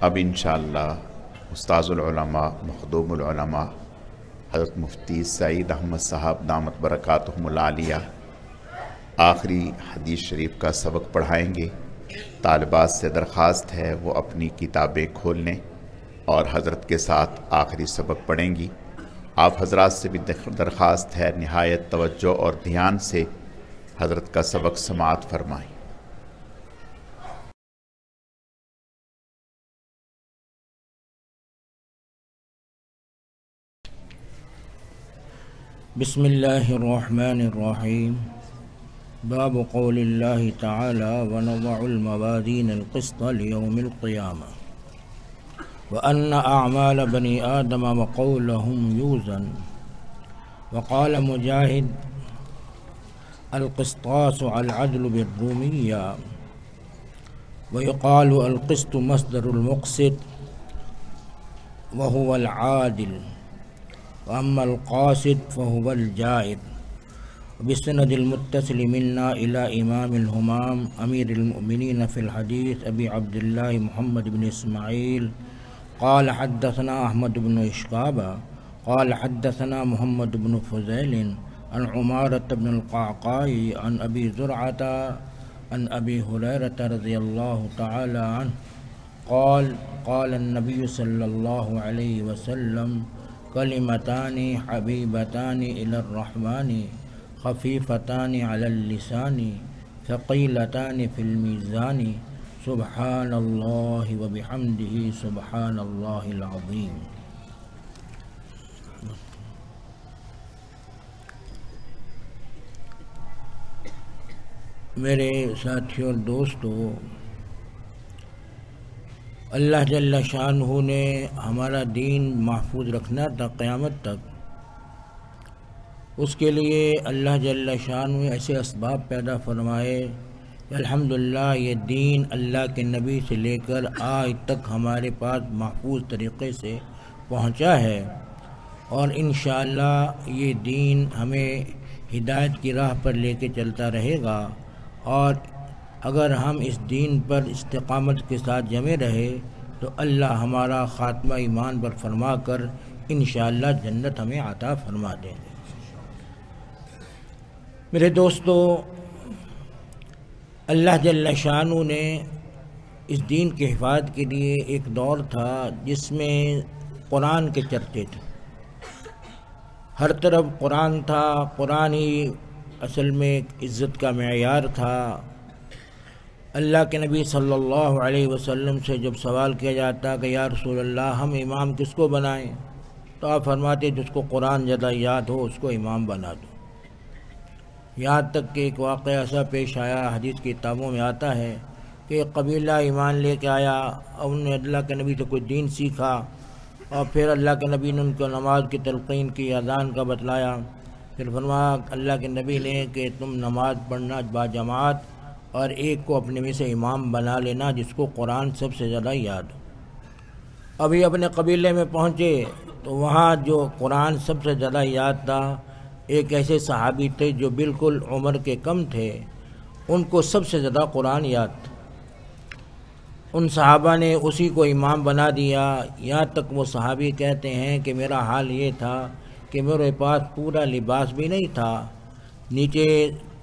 اب انشاءاللہ استاذ العلماء مخدوم العلماء حضرت مفتی سعید احمد صاحب دامت برکاتہم العالیہ آخری حدیث شریف کا سبق پڑھائیں گے۔ طالبات سے درخواست ہے وہ اپنی کتابیں کھول لیں اور حضرت کے ساتھ آخری سبق پڑھیں گی۔ آپ حضرات سے بھی درخواست ہے نہایت توجہ اور دھیان سے حضرت کا سبق سماعت فرمائیں۔ بسم اللہ الرحمن الرحیم۔ باب قول اللہ تعالی ونضع الموازین القسط لیوم القیامہ وأن أعمال بني آدم وقولهم يوزن۔ وقال مجاهد القسطاس العدل بالرومية، ويقال القسط مصدر المقسط وهو العادل، وأما القاسط فهو الجائر۔ وبالسند المتصل منا إلى إمام الهمام أمير المؤمنين في الحديث أبي عبد الله محمد بن إسماعيل قال حدثنا أحمد بن إشقاب قال حدثنا محمد بن فضيل عن عمارة بن القعقاع عن أبي زرعة عن أبي هريرة رضي الله تعالى عنه قال قال النبي صلى الله عليه وسلم كلمتان حبيبتان إلى الرحمن خفيفتان على اللسان ثقيلتان في الميزان سبحان الله وبحمده سبحان الله العظيم۔ میرے ساتھیوں اور دوستو، اللہ جل شانہ نے ہمارا دین محفوظ رکھنا تھا قیامت تک، اس کے لیے اللہ جل شانہ نے ایسے اسباب پیدا فرمائے کہ الحمدللہ یہ دین اللہ کے نبی سے لے کر آج تک ہمارے پاس محفوظ طریقے سے پہنچا ہے، اور انشاءاللہ یہ دین ہمیں ہدایت کی راہ پر لے کے چلتا رہے گا، اور اگر ہم اس دین پر استقامت کے ساتھ جمے رہے تو اللہ ہمارا خاتمہ ایمان پر فرما کر انشاءاللہ جنت ہمیں عطا فرما دیں گے۔ میرے دوستو، اللہ جل شانہ نے اس دین کی حفاظت کے لیے ایک دور تھا جس میں قرآن کے چرچے تھے، ہر طرف قرآن تھا، قرآن ہی اصل میں عزت کا معیار تھا۔ اللہ کے نبی صلی اللہ علیہ وسلم سے جب سوال کیا جاتا کہ یا رسول اللہ ہم امام کس کو بنائیں، تو آپ فرماتے جس کو قرآن زیادہ یاد ہو اس کو امام بنا دو۔ یہاں تک کہ ایک واقعہ ایسا پیش آیا، حدیث کی کتابوں میں آتا ہے کہ ایک قبیلہ ایمان لے کے آیا اور انہوں نے اللہ کے نبی سے کوئی دین سیکھا، اور پھر اللہ کے نبی نے ان کو نماز کی تلقین کی، اذان کا بتلایا، پھر فرمایا اللہ کے نبی نے کہ تم نماز پڑھنا با جماعت اور ایک کو اپنے میں سے امام بنا لینا جس کو قرآن سب سے زیادہ یاد ہو۔ ابھی اپنے قبیلے میں پہنچے تو وہاں جو قرآن سب سے زیادہ یاد تھا، ایک ایسے صحابی تھے جو بالکل عمر کے کم تھے، ان کو سب سے زیادہ قرآن یاد تھا۔ ان صحابہ نے اسی کو امام بنا دیا، یہاں تک وہ صحابی کہتے ہیں کہ میرا حال یہ تھا کہ میرے پاس پورا لباس بھی نہیں تھا، نیچے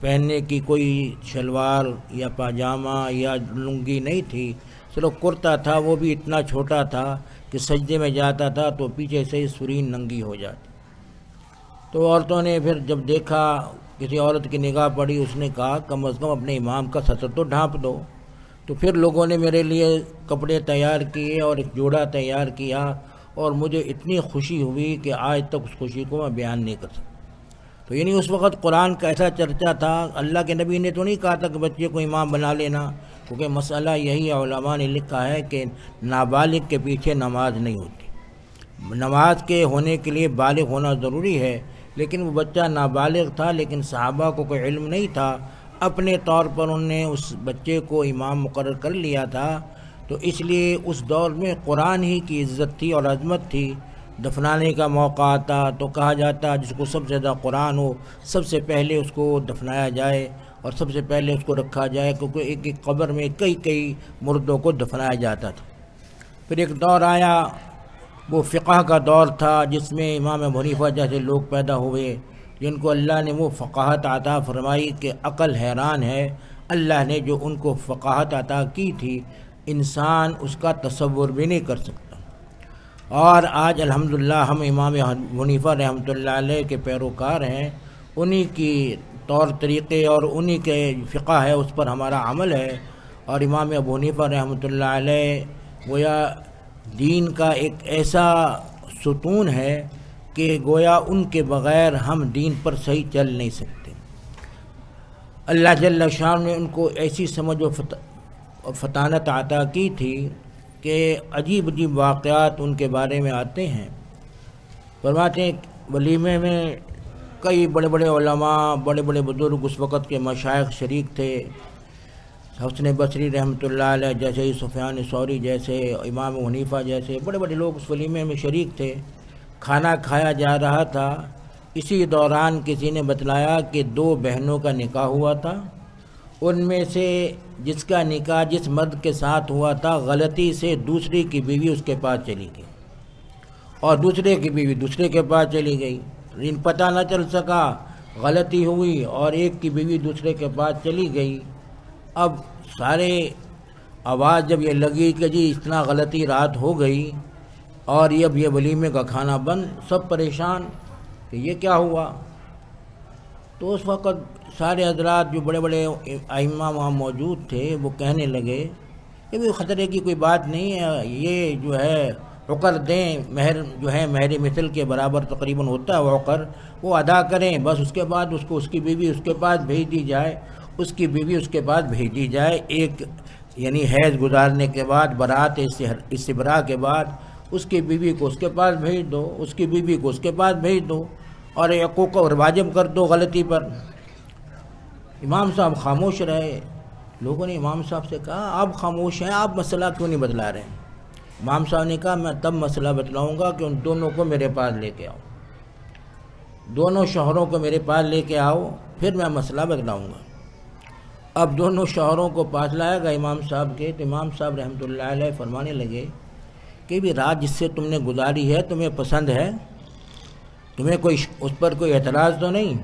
پہننے کی کوئی شلوار یا پاجامہ یا لنگی نہیں تھی، صرف کرتا تھا، وہ بھی اتنا چھوٹا تھا کہ سجدے میں جاتا تھا تو پیچھے سے سرین ننگی ہو جاتی۔ تو عورتوں نے پھر جب دیکھا، کسی عورت کی نگاہ پڑی، اس نے کہا کم از کم اپنے امام کا سطر تو ڈھانپ دو۔ تو پھر لوگوں نے میرے لیے کپڑے تیار کیے اور ایک جوڑا تیار کیا، اور مجھے اتنی خوشی ہوئی کہ آج تک اس خوشی کو میں بیان نہیں کر سکتا۔ تو یعنی اس وقت قرآن کا ایسا چرچا تھا، اللہ کے نبی نے تو نہیں کہا تھا کہ بچے کو امام بنا لینا، کیونکہ مسئلہ یہی علماء نے لکھا ہے کہ نابالغ کے پیچھے نماز نہیں ہوتی۔ نماز کے ہونے کے لیے بالغ ہونا ضروری ہے، لیکن وہ بچہ نابالغ تھا، لیکن صحابہ کو کوئی علم نہیں تھا، اپنے طور پر انہوں نے اس بچے کو امام مقرر کر لیا تھا۔ تو اس لیے اس دور میں قرآن ہی کی عزت تھی اور عظمت تھی۔ دفنانے کا موقع آتا تو کہا جاتا جس کو سب سے زیادہ قرآن ہو سب سے پہلے اس کو دفنایا جائے اور سب سے پہلے اس کو رکھا جائے، کیونکہ ایک ایک قبر میں کئی مردوں کو دفنایا جاتا تھا۔ پھر ایک دور آیا وہ فقہ کا دور تھا جس میں امام ابو حنیفہ جیسے لوگ پیدا ہوئے جن کو اللہ نے وہ فقاہت عطا فرمائی کہ عقل حیران ہے، اللہ نے جو ان کو فقاہت عطا کی تھی انسان اس کا تصور بھی نہیں کر سکتا۔ اور آج الحمدللہ ہم امام ابو حنیفہ رحمۃ اللہ علیہ کے پیروکار ہیں، انہی کی طور طریقے اور انہی کے فقہ ہے اس پر ہمارا عمل ہے۔ اور امام ابو حنیفہ رحمۃ اللہ علیہ گویا دین کا ایک ایسا ستون ہے کہ گویا ان کے بغیر ہم دین پر صحیح چل نہیں سکتے۔ اللہ جل شان نے ان کو ایسی سمجھ و فطانت عطا کی تھی کہ عجیب عجیب واقعات ان کے بارے میں آتے ہیں۔ فرماتے ہیں ولیمے میں کئی بڑے بڑے علماء، بڑے بڑے بزرگ اس وقت کے مشائخ شریک تھے، حسن بصری رحمۃ اللہ علیہ جیسے، سفیان ثوری جیسے، امام حنیفہ جیسے بڑے بڑے لوگ اس ولیمے میں شریک تھے۔ کھانا کھایا جا رہا تھا، اسی دوران کسی نے بتلایا کہ 2 بہنوں کا نکاح ہوا تھا، ان میں سے جس کا نکاح جس مرد کے ساتھ ہوا تھا غلطی سے دوسری کی بیوی اس کے پاس چلی گئی، اور دوسرے کی بیوی دوسرے کے پاس چلی گئی، لیکن پتہ نہ چل سکا، غلطی ہوئی اور ایک کی بیوی دوسرے کے پاس چلی گئی۔ اب سارے آواز جب یہ لگی کہ جی اتنا غلطی رات ہو گئی اور اب یہ ولیمے کا کھانا بند، سب پریشان کہ یہ کیا ہوا۔ تو اس وقت سارے حضرات جو بڑے بڑے ائمہ وہاں موجود تھے وہ کہنے لگے کہ بھی خطرے کی کوئی بات نہیں ہے، یہ جو ہے عقر دیں، مہر جو ہے مہر مثل کے برابر تقریباً ہوتا ہے وہ عقر، وہ ادا کریں، بس اس کے بعد اس کو اس کی بیوی اس کے پاس بھیج دی جائے، اس کی بیوی اس کے پاس بھیج دی جائے، ایک یعنی حیض گزارنے کے بعد، برات استبراء کے بعد اس کی بیوی کو اس کے پاس بھیج دو، اس کی بیوی کو اس کے پاس بھیج دو، اور حقوق کو واجب کر دو غلطی پر۔ امام صاحب خاموش رہے۔ لوگوں نے امام صاحب سے کہا آپ خاموش ہیں، آپ مسئلہ کیوں نہیں بتلا رہے ہیں؟ امام صاحب نے کہا میں تب مسئلہ بتلاؤں گا کہ ان دونوں کو میرے پاس لے کے آؤ، دونوں شوہروں کو میرے پاس لے کے آؤ، پھر میں مسئلہ بتلاؤں گا۔ اب دونوں شوہروں کو پاس لایا گا امام صاحب کے، تو امام صاحب رحمۃ اللہ علیہ فرمانے لگے کہ بھی رات جس سے تم نے گزاری ہے تمہیں پسند ہے، تمہیں کوئی اس پر کوئی اعتراض تو نہیں؟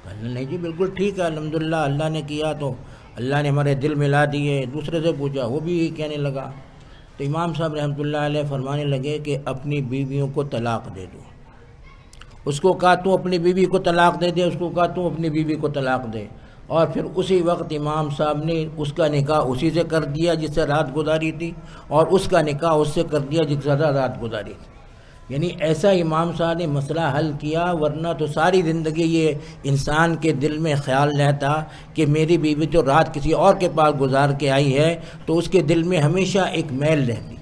کہنے نہیں جی بالکل ٹھیک ہے، الحمدللہ اللہ نے کیا تو اللہ نے ہمارے دل ملا دیے۔ دوسرے سے پوچھا، وہ بھی یہی کہنے لگا۔ تو امام صاحب رحمۃ اللہ علیہ فرمانے لگے کہ اپنی بیویوں کو طلاق دے دو۔ اس کو کہا تو اپنی بیوی کو طلاق دے دے، اس کو کہا تو اپنی بیوی کو طلاق دے، اور پھر اسی وقت امام صاحب نے اس کا نکاح اسی سے کر دیا جس سے رات گزاری تھی، اور اس کا نکاح اس سے کر دیا جس سے رات گزاری تھی۔ یعنی ایسا امام صاحب نے مسئلہ حل کیا، ورنہ تو ساری زندگی یہ انسان کے دل میں خیال رہتا کہ میری بیوی جو رات کسی اور کے پاس گزار کے آئی ہے تو اس کے دل میں ہمیشہ ایک میل رہتی۔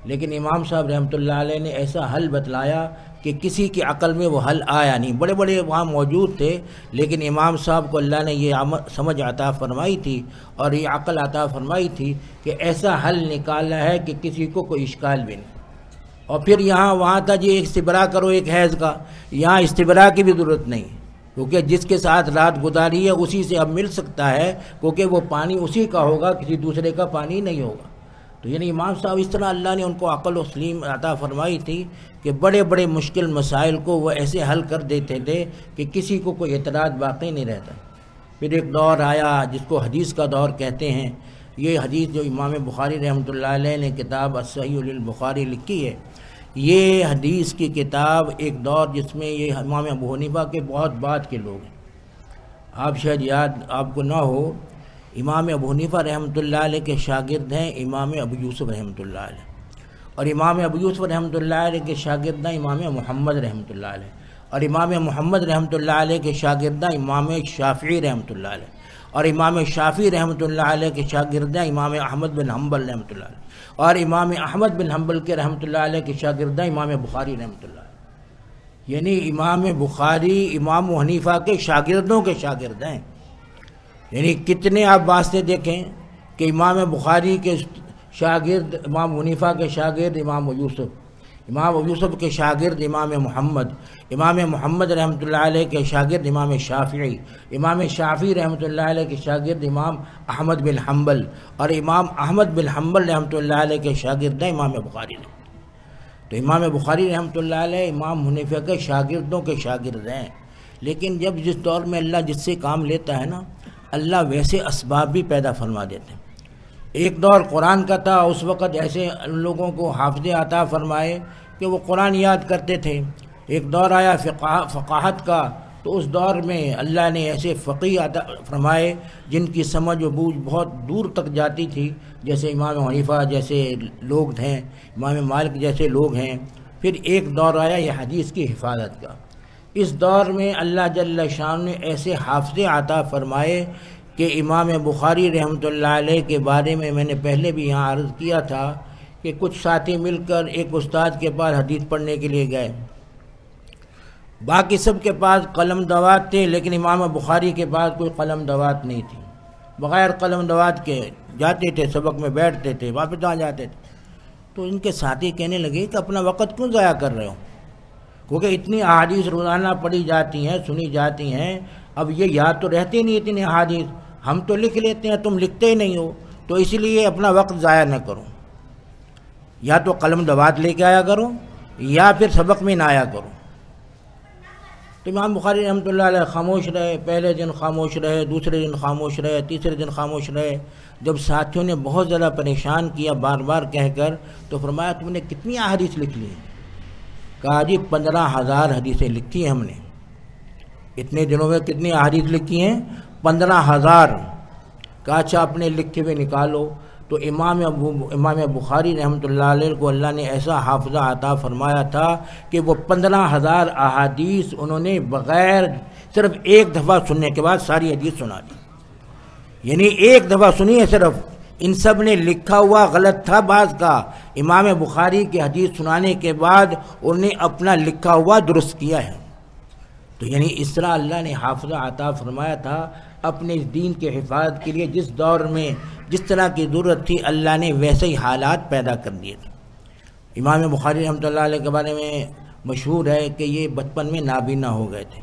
لیکن امام صاحب رحمۃ اللہ علیہ نے ایسا حل بتلایا کہ کسی کی عقل میں وہ حل آیا نہیں۔ بڑے بڑے وہاں موجود تھے، لیکن امام صاحب کو اللہ نے یہ سمجھ عطا فرمائی تھی اور یہ عقل عطا فرمائی تھی کہ ایسا حل نکالا ہے کہ کسی کو کوئی اشکال بھی نہیں۔ اور پھر یہاں وہاں تھا جی استبراء کرو ایک حیض کا، یہاں استبراء کی بھی ضرورت نہیں، کیونکہ جس کے ساتھ رات گزاری ہے اسی سے اب مل سکتا ہے، کیونکہ وہ پانی اسی کا ہوگا، کسی دوسرے کا پانی نہیں ہوگا۔ تو یعنی امام صاحب اس طرح اللہ نے ان کو عقل و سلیم عطا فرمائی تھی کہ بڑے بڑے مشکل مسائل کو وہ ایسے حل کر دیتے تھے کہ کسی کو کوئی اعتراض باقی نہیں رہتا۔ پھر ایک دور آیا جس کو حدیث کا دور کہتے ہیں۔ یہ حدیث جو امام بخاری رحمۃ اللہ علیہ نے کتاب الصحیح للبخاری لکھی ہے، یہ حدیث کی کتاب ایک دور جس میں یہ امام ابو حنیفہ کے بہت بعد کے لوگ ہیں۔ آپ شاید یاد آپ کو نہ ہو، امام ابو حنیفہ رحمۃ اللہ علیہ کے شاگرد ہیں امام ابو یوسف رحمۃ اللہ علیہ، اور امام ابو یوسف رحمۃ اللہ علیہ کے شاگرد ہیں امام محمد رحمۃ اللہ علیہ، اور امام محمد رحمۃ اللہ علیہ کے شاگرد ہیں امام شافعی رحمۃ اللہ علیہ، اور امام شافعی رحمۃ اللہ علیہ کے شاگرد ہیں امام احمد بن حنبل رحمۃ اللہ علیہ، اور امام احمد بن حنبل کے رحمۃ اللہ علیہ کے شاگرد ہیں امام بخاری رحمۃ اللہ علیہ۔ یعنی امام بخاری امام حنیفہ کے شاگردوں کے شاگرد ہیں۔ یعنی کتنے آپ واسطے دیکھیں کہ امام بخاری کے شاگرد امام حنیفہ کے شاگرد امام یوسف، امام یوسف کے شاگرد امام محمد رحمۃ اللہ علیہ کے شاگرد امام شافعی رحمۃ اللہ علیہ کے شاگرد امام احمد بن حنبل، اور امام احمد بن حنبل رحمۃ اللہ علیہ کے شاگرد ہیں امام بخاری۔ تو امام بخاری رحمۃ اللہ علیہ امام حنیفہ کے شاگردوں کے شاگرد ہیں، لیکن جب جس دور میں اللہ جس سے کام لیتا ہے نا، اللہ ویسے اسباب بھی پیدا فرما دیتے ہیں۔ ایک دور قرآن کا تھا، اس وقت ایسے لوگوں کو حافظ عطا فرمائے کہ وہ قرآن یاد کرتے تھے۔ ایک دور آیا فقاہت کا، تو اس دور میں اللہ نے ایسے فقیہ عطا فرمائے جن کی سمجھ و بوجھ بہت دور تک جاتی تھی، جیسے امام حنیفہ جیسے لوگ ہیں، امام مالک جیسے لوگ ہیں۔ پھر ایک دور آیا یہ حدیث کی حفاظت کا۔ اس دور میں اللہ جل شان نے ایسے حافظ عطا فرمائے کہ امام بخاری رحمۃ اللہ علیہ کے بارے میں نے پہلے بھی یہاں عرض کیا تھا کہ کچھ ساتھی مل کر ایک استاد کے پاس حدیث پڑھنے کے لیے گئے، باقی سب کے پاس قلم دوات تھے، لیکن امام بخاری کے پاس کوئی قلم دوات نہیں تھی۔ بغیر قلم دوات کے جاتے تھے، سبق میں بیٹھتے تھے، واپس آ جاتے تھے۔ تو ان کے ساتھی کہنے لگے کہ اپنا وقت کیوں ضائع کر رہے ہو، کیونکہ اتنی احادیث روزانہ پڑھی جاتی ہیں، سنی جاتی ہیں، اب یہ یاد تو رہتی نہیں اتنی احادیث، ہم تو لکھ لیتے ہیں، تم لکھتے ہی نہیں ہو، تو اس لیے اپنا وقت ضائع نہ کرو، یا تو قلم دوات لے کے آیا کرو یا پھر سبق میں نہ آیا کرو۔ تو امام بخاری رحمۃ اللہ علیہ خاموش رہے، پہلے دن خاموش رہے، دوسرے دن خاموش رہے، تیسرے دن خاموش رہے۔ جب ساتھیوں نے بہت زیادہ پریشان کیا بار بار کہہ کر، تو فرمایا تم نے کتنی احادیث لکھ لی؟ کہا جی 15,000 حدیثیں لکھی ہیں ہم نے۔ اتنے دنوں میں کتنی احادیث لکھی ہیں؟ 15,000۔ کہا اچھا اپنے لکھے ہوئے نکالو۔ تو امام بخاری رحمۃ اللہ علیہ کو اللہ نے ایسا حافظہ عطا فرمایا تھا کہ وہ 15,000 احادیث انہوں نے بغیر صرف ایک دفعہ سننے کے بعد ساری حدیث سنا دی۔ یعنی ایک دفعہ سنی ہے صرف، ان سب نے لکھا ہوا غلط تھا بعض کا، امام بخاری کی حدیث سنانے کے بعد انہوں نے اپنا لکھا ہوا درست کیا ہے۔ تو یعنی اس طرح اللہ نے حافظہ عطا فرمایا تھا اپنے اس دین کے حفاظت کے لیے، جس دور میں جس طرح کی ضرورت تھی اللہ نے ویسے ہی حالات پیدا کر دیے تھے۔ امام بخاری رحمۃ اللہ علیہ کے بارے میں مشہور ہے کہ یہ بچپن میں نابینا ہو گئے تھے۔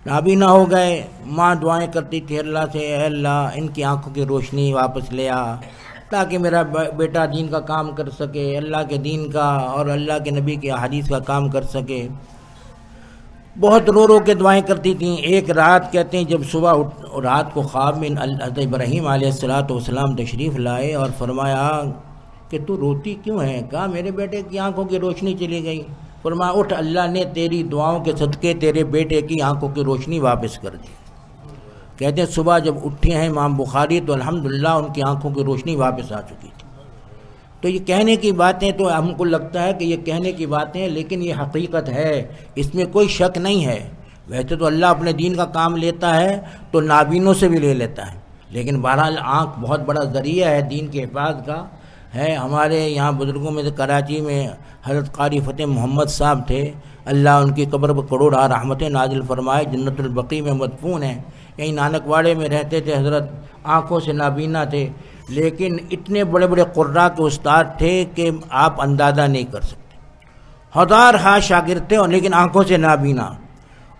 نابینا ہو گئے، ماں دعائیں کرتی تھی اللہ سے، اے اللہ ان کی آنکھوں کی روشنی واپس لے آ تاکہ میرا بیٹا دین کا کام کر سکے، اللہ کے دین کا اور اللہ کے نبی کی احادیث کا کام کر سکے۔ بہت رو رو کے دعائیں کرتی تھیں۔ ایک رات کہتے ہیں جب صبح رات کو خواب میں حضرت ابراہیم علیہ السلام تشریف لائے اور فرمایا کہ تو روتی کیوں ہے؟ کہا میرے بیٹے کی آنکھوں کی روشنی چلی گئی۔ فرمایا اٹھ، اللہ نے تیری دعاؤں کے صدقے تیرے بیٹے کی آنکھوں کی روشنی واپس کر دی۔ کہتے ہیں صبح جب اٹھے ہیں امام بخاری تو الحمدللہ ان کی آنکھوں کی روشنی واپس آ چکی تھی۔ تو یہ کہنے کی باتیں تو ہم کو لگتا ہے کہ یہ کہنے کی باتیں ہیں، لیکن یہ حقیقت ہے، اس میں کوئی شک نہیں ہے۔ ویسے تو اللہ اپنے دین کا کام لیتا ہے تو نابینوں سے بھی لے لیتا ہے، لیکن بہرحال آنکھ بہت بڑا ذریعہ ہے دین کے حفاظت کا ہے۔ ہمارے یہاں بزرگوں میں سے کراچی میں حضرت قاری فتح محمد صاحب تھے، اللہ ان کی قبر پر کروڑا رحمتیں نازل فرمائے، جنت البقیع میں مدفون ہیں۔ یہیں نانک واڑے میں رہتے تھے، حضرت آنکھوں سے نابینا تھے، لیکن اتنے بڑے بڑے قراء کے استاد تھے کہ آپ اندازہ نہیں کر سکتے۔ ہزار شاگرد تھے لیکن آنکھوں سے نابینا،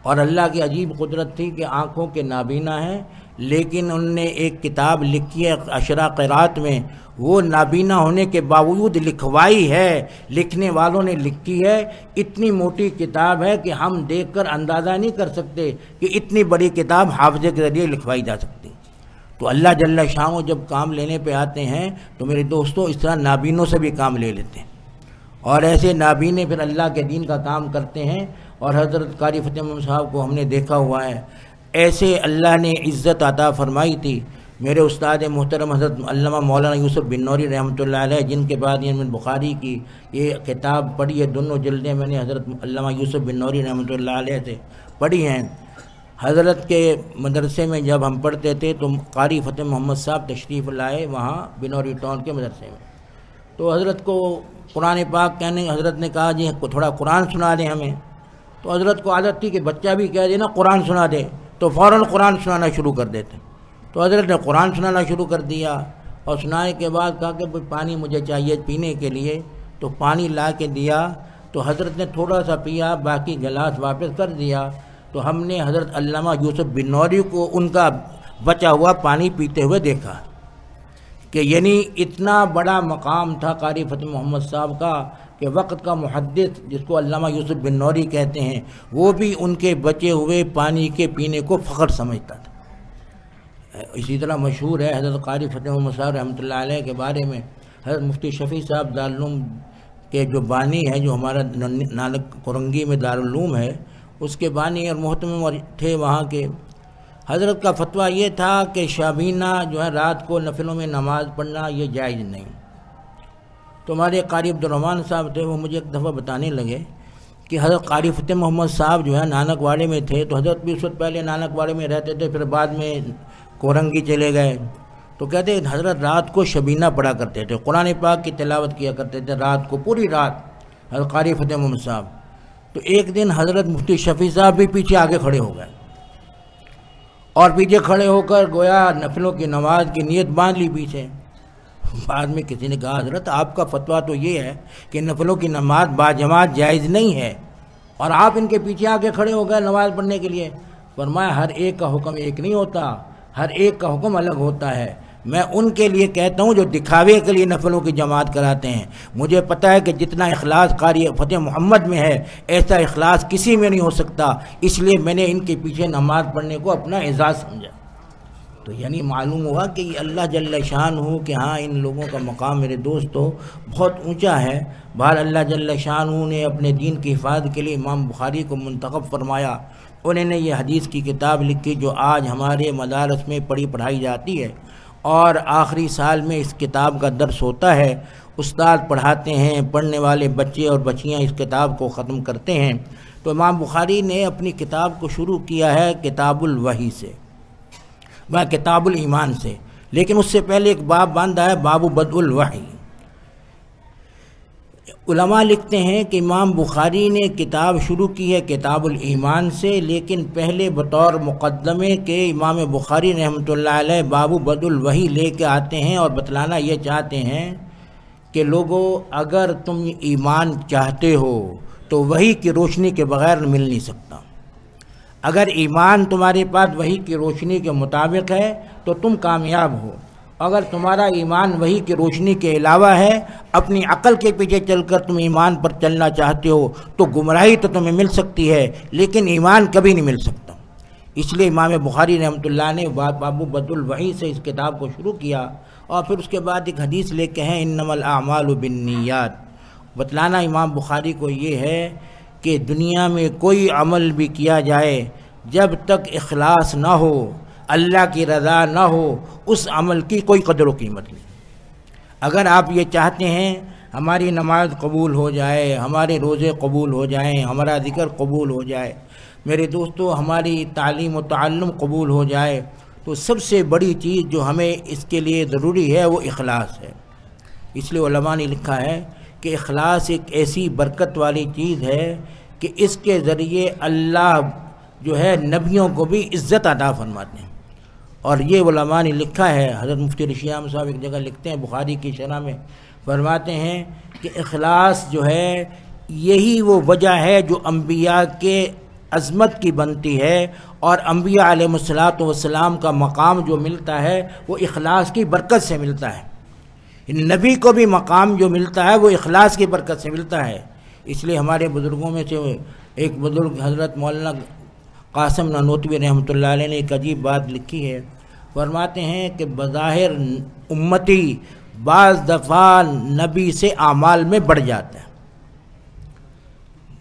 اور اللہ کی عجیب قدرت تھی کہ آنکھوں کے نابینا ہیں، لیکن انہوں نے ایک کتاب لکھی ہے عشرہ قرات میں، وہ نابینا ہونے کے باوجود لکھوائی ہے، لکھنے والوں نے لکھی ہے۔ اتنی موٹی کتاب ہے کہ ہم دیکھ کر اندازہ نہیں کر سکتے کہ اتنی بڑی کتاب حافظے کے ذریعے لکھوائی جا سکتی۔ تو اللہ جل شانہ جب کام لینے پہ آتے ہیں تو میرے دوستو اس طرح نابینوں سے بھی کام لے لیتے ہیں، اور ایسے نابینے پھر اللہ کے دین کا کام کرتے ہیں۔ اور حضرت قاری فتح محمد صاحب کو ہم نے دیکھا ہوا ہے، ایسے اللہ نے عزت عطا فرمائی تھی۔ میرے استاد محترم حضرت علامہ مولانا یوسف بن نوری رحمۃ اللہ علیہ، جن کے بعد امام بخاری کی یہ کتاب پڑھی ہے، دونوں جلدیں میں نے حضرت علامہ یوسف بن نوری رحمۃ اللہ علیہ سے پڑھی ہیں۔ حضرت کے مدرسے میں جب ہم پڑھتے تھے تو قاری فتح محمد صاحب تشریف لائے وہاں بنوری ٹاؤن کے مدرسے میں، تو حضرت کو قرآن پاک کہنے، حضرت نے کہا جی تھوڑا قرآن سنا دیں ہمیں۔ تو حضرت کو عادت تھی کہ بچہ بھی کہہ دے نا قرآن سنا دے تو فوراً قرآن سنانا شروع کر دیتے۔ تو حضرت نے قرآن سنانا شروع کر دیا، اور سنانے کے بعد کہا کہ پانی مجھے چاہیے پینے کے لیے۔ تو پانی لا کے دیا تو حضرت نے تھوڑا سا پیا، باقی گلاس واپس کر دیا۔ تو ہم نے حضرت علامہ یوسف بنوری کو ان کا بچا ہوا پانی پیتے ہوئے دیکھا کہ یعنی اتنا بڑا مقام تھا قاری فتح محمد صاحب کا کہ وقت کا محدث جس کو علامہ یوسف بنوری کہتے ہیں وہ بھی ان کے بچے ہوئے پانی کے پینے کو فخر سمجھتا تھا۔ اسی طرح مشہور ہے حضرت قاری فتح محمد صاحب رحمۃ اللہ علیہ کے بارے میں حضرت مفتی شفیع صاحب دارالعلوم کے جو بانی ہے، جو ہمارا نانک کورنگی میں دارالعلوم ہے، اس کے بانی اور محتمم تھے وہاں کے۔ حضرت کا فتویٰ یہ تھا کہ شابینہ جو ہے رات کو نفلوں میں نماز پڑھنا یہ جائز نہیں۔ تو ہمارے قاری عبدالرحمن صاحب تھے، وہ مجھے ایک دفعہ بتانے لگے کہ حضرت قاری فتح محمد صاحب جو ہے نانک واڑے میں تھے، تو حضرت بھی اس وقت پہلے نانک واڑے میں رہتے تھے، پھر بعد میں کورنگی چلے گئے۔ تو کہتے ہیں حضرت رات کو شبینہ پڑھا کرتے تھے، قرآن پاک کی تلاوت کیا کرتے تھے رات کو، پوری رات حضرت قاری فتح محمد صاحب۔ تو ایک دن حضرت مفتی شفیع صاحب بھی پیچھے آگے کھڑے ہو گئے اور پیچھے کھڑے ہو کر گویا نفلوں کی نماز کی نیت باندھ لی پیچھے۔ بعد میں کسی نے کہا حضرت آپ کا فتویٰ تو یہ ہے کہ نفلوں کی نماز باجماعت جائز نہیں ہے اور آپ ان کے پیچھے آگے کھڑے ہو گئے نماز پڑھنے کے لیے۔ فرمایا ہر ایک کا حکم ایک نہیں ہوتا، ہر ایک کا حکم الگ ہوتا ہے۔ میں ان کے لیے کہتا ہوں جو دکھاوے کے لیے نفلوں کی جماعت کراتے ہیں۔ مجھے پتہ ہے کہ جتنا اخلاص قاری فتح محمد میں ہے ایسا اخلاص کسی میں نہیں ہو سکتا، اس لیے میں نے ان کے پیچھے نماز پڑھنے کو اپنا اعزاز سمجھا۔ تو یعنی معلوم ہوا کہ یہ اللہ جل شان ہو کہ ہاں ان لوگوں کا مقام میرے دوستو بہت اونچا ہے۔ بہر اللہ جل شان نے اپنے دین کی حفاظت کے لیے امام بخاری کو منتخب فرمایا۔ انہوں نے یہ حدیث کی کتاب لکھی جو آج ہمارے مدارس میں پڑھائی جاتی ہے اور آخری سال میں اس کتاب کا درس ہوتا ہے۔ استاد پڑھاتے ہیں، پڑھنے والے بچے اور بچیاں اس کتاب کو ختم کرتے ہیں۔ تو امام بخاری نے اپنی کتاب کو شروع کیا ہے کتاب الوحی سے، وہ کتاب الایمان سے، لیکن اس سے پہلے ایک باب باندھا ہے باب بدء الوحی۔ علماء لکھتے ہیں کہ امام بخاری نے کتاب شروع کی ہے کتاب الایمان سے، لیکن پہلے بطور مقدمے کے امام بخاری رحمۃ اللہ علیہ باب بدء الوحی لے کے آتے ہیں اور بتلانا یہ چاہتے ہیں کہ لوگو اگر تم ایمان چاہتے ہو تو وحی کی روشنی کے بغیر مل نہیں سکتا۔ اگر ایمان تمہارے پاس وحی کی روشنی کے مطابق ہے تو تم کامیاب ہو، اگر تمہارا ایمان وحی کی روشنی کے علاوہ ہے، اپنی عقل کے پیچھے چل کر تم ایمان پر چلنا چاہتے ہو تو گمراہی تو تمہیں مل سکتی ہے لیکن ایمان کبھی نہیں مل سکتا۔ اس لیے امام بخاری رحمۃ اللہ نے باب بدء الوحی سے اس کتاب کو شروع کیا اور پھر اس کے بعد ایک حدیث لے کے ہیں انما الاعمال بالنیات۔ بتلانا امام بخاری کو یہ ہے کہ دنیا میں کوئی عمل بھی کیا جائے جب تک اخلاص نہ ہو، اللہ کی رضا نہ ہو، اس عمل کی کوئی قدر و قیمت نہیں۔ اگر آپ یہ چاہتے ہیں ہماری نماز قبول ہو جائے، ہمارے روزے قبول ہو جائیں، ہمارا ذکر قبول ہو جائے، میرے دوستو ہماری تعلیم و تعلم قبول ہو جائے، تو سب سے بڑی چیز جو ہمیں اس کے لیے ضروری ہے وہ اخلاص ہے۔ اس لیے علماء نے لکھا ہے کہ اخلاص ایک ایسی برکت والی چیز ہے کہ اس کے ذریعے اللہ جو ہے نبیوں کو بھی عزت عطا فرماتے ہیں۔ اور یہ علماء نے لکھا ہے، حضرت مفتی رشید احمد صاحب ایک جگہ لکھتے ہیں بخاری کی شرح میں، فرماتے ہیں کہ اخلاص جو ہے یہی وہ وجہ ہے جو انبیاء کے عظمت کی بنتی ہے، اور انبیاء علیہ الصلوۃ والسلام کا مقام جو ملتا ہے وہ اخلاص کی برکت سے ملتا ہے۔ نبی کو بھی مقام جو ملتا ہے وہ اخلاص کی برکت سے ملتا ہے۔ اس لیے ہمارے بزرگوں میں سے ایک بزرگ حضرت مولانا قاسم نانوتوی رحمۃ اللہ علیہ نے ایک عجیب بات لکھی ہے، فرماتے ہیں کہ بظاہر امتی بعض دفعہ نبی سے اعمال میں بڑھ جاتا ہے۔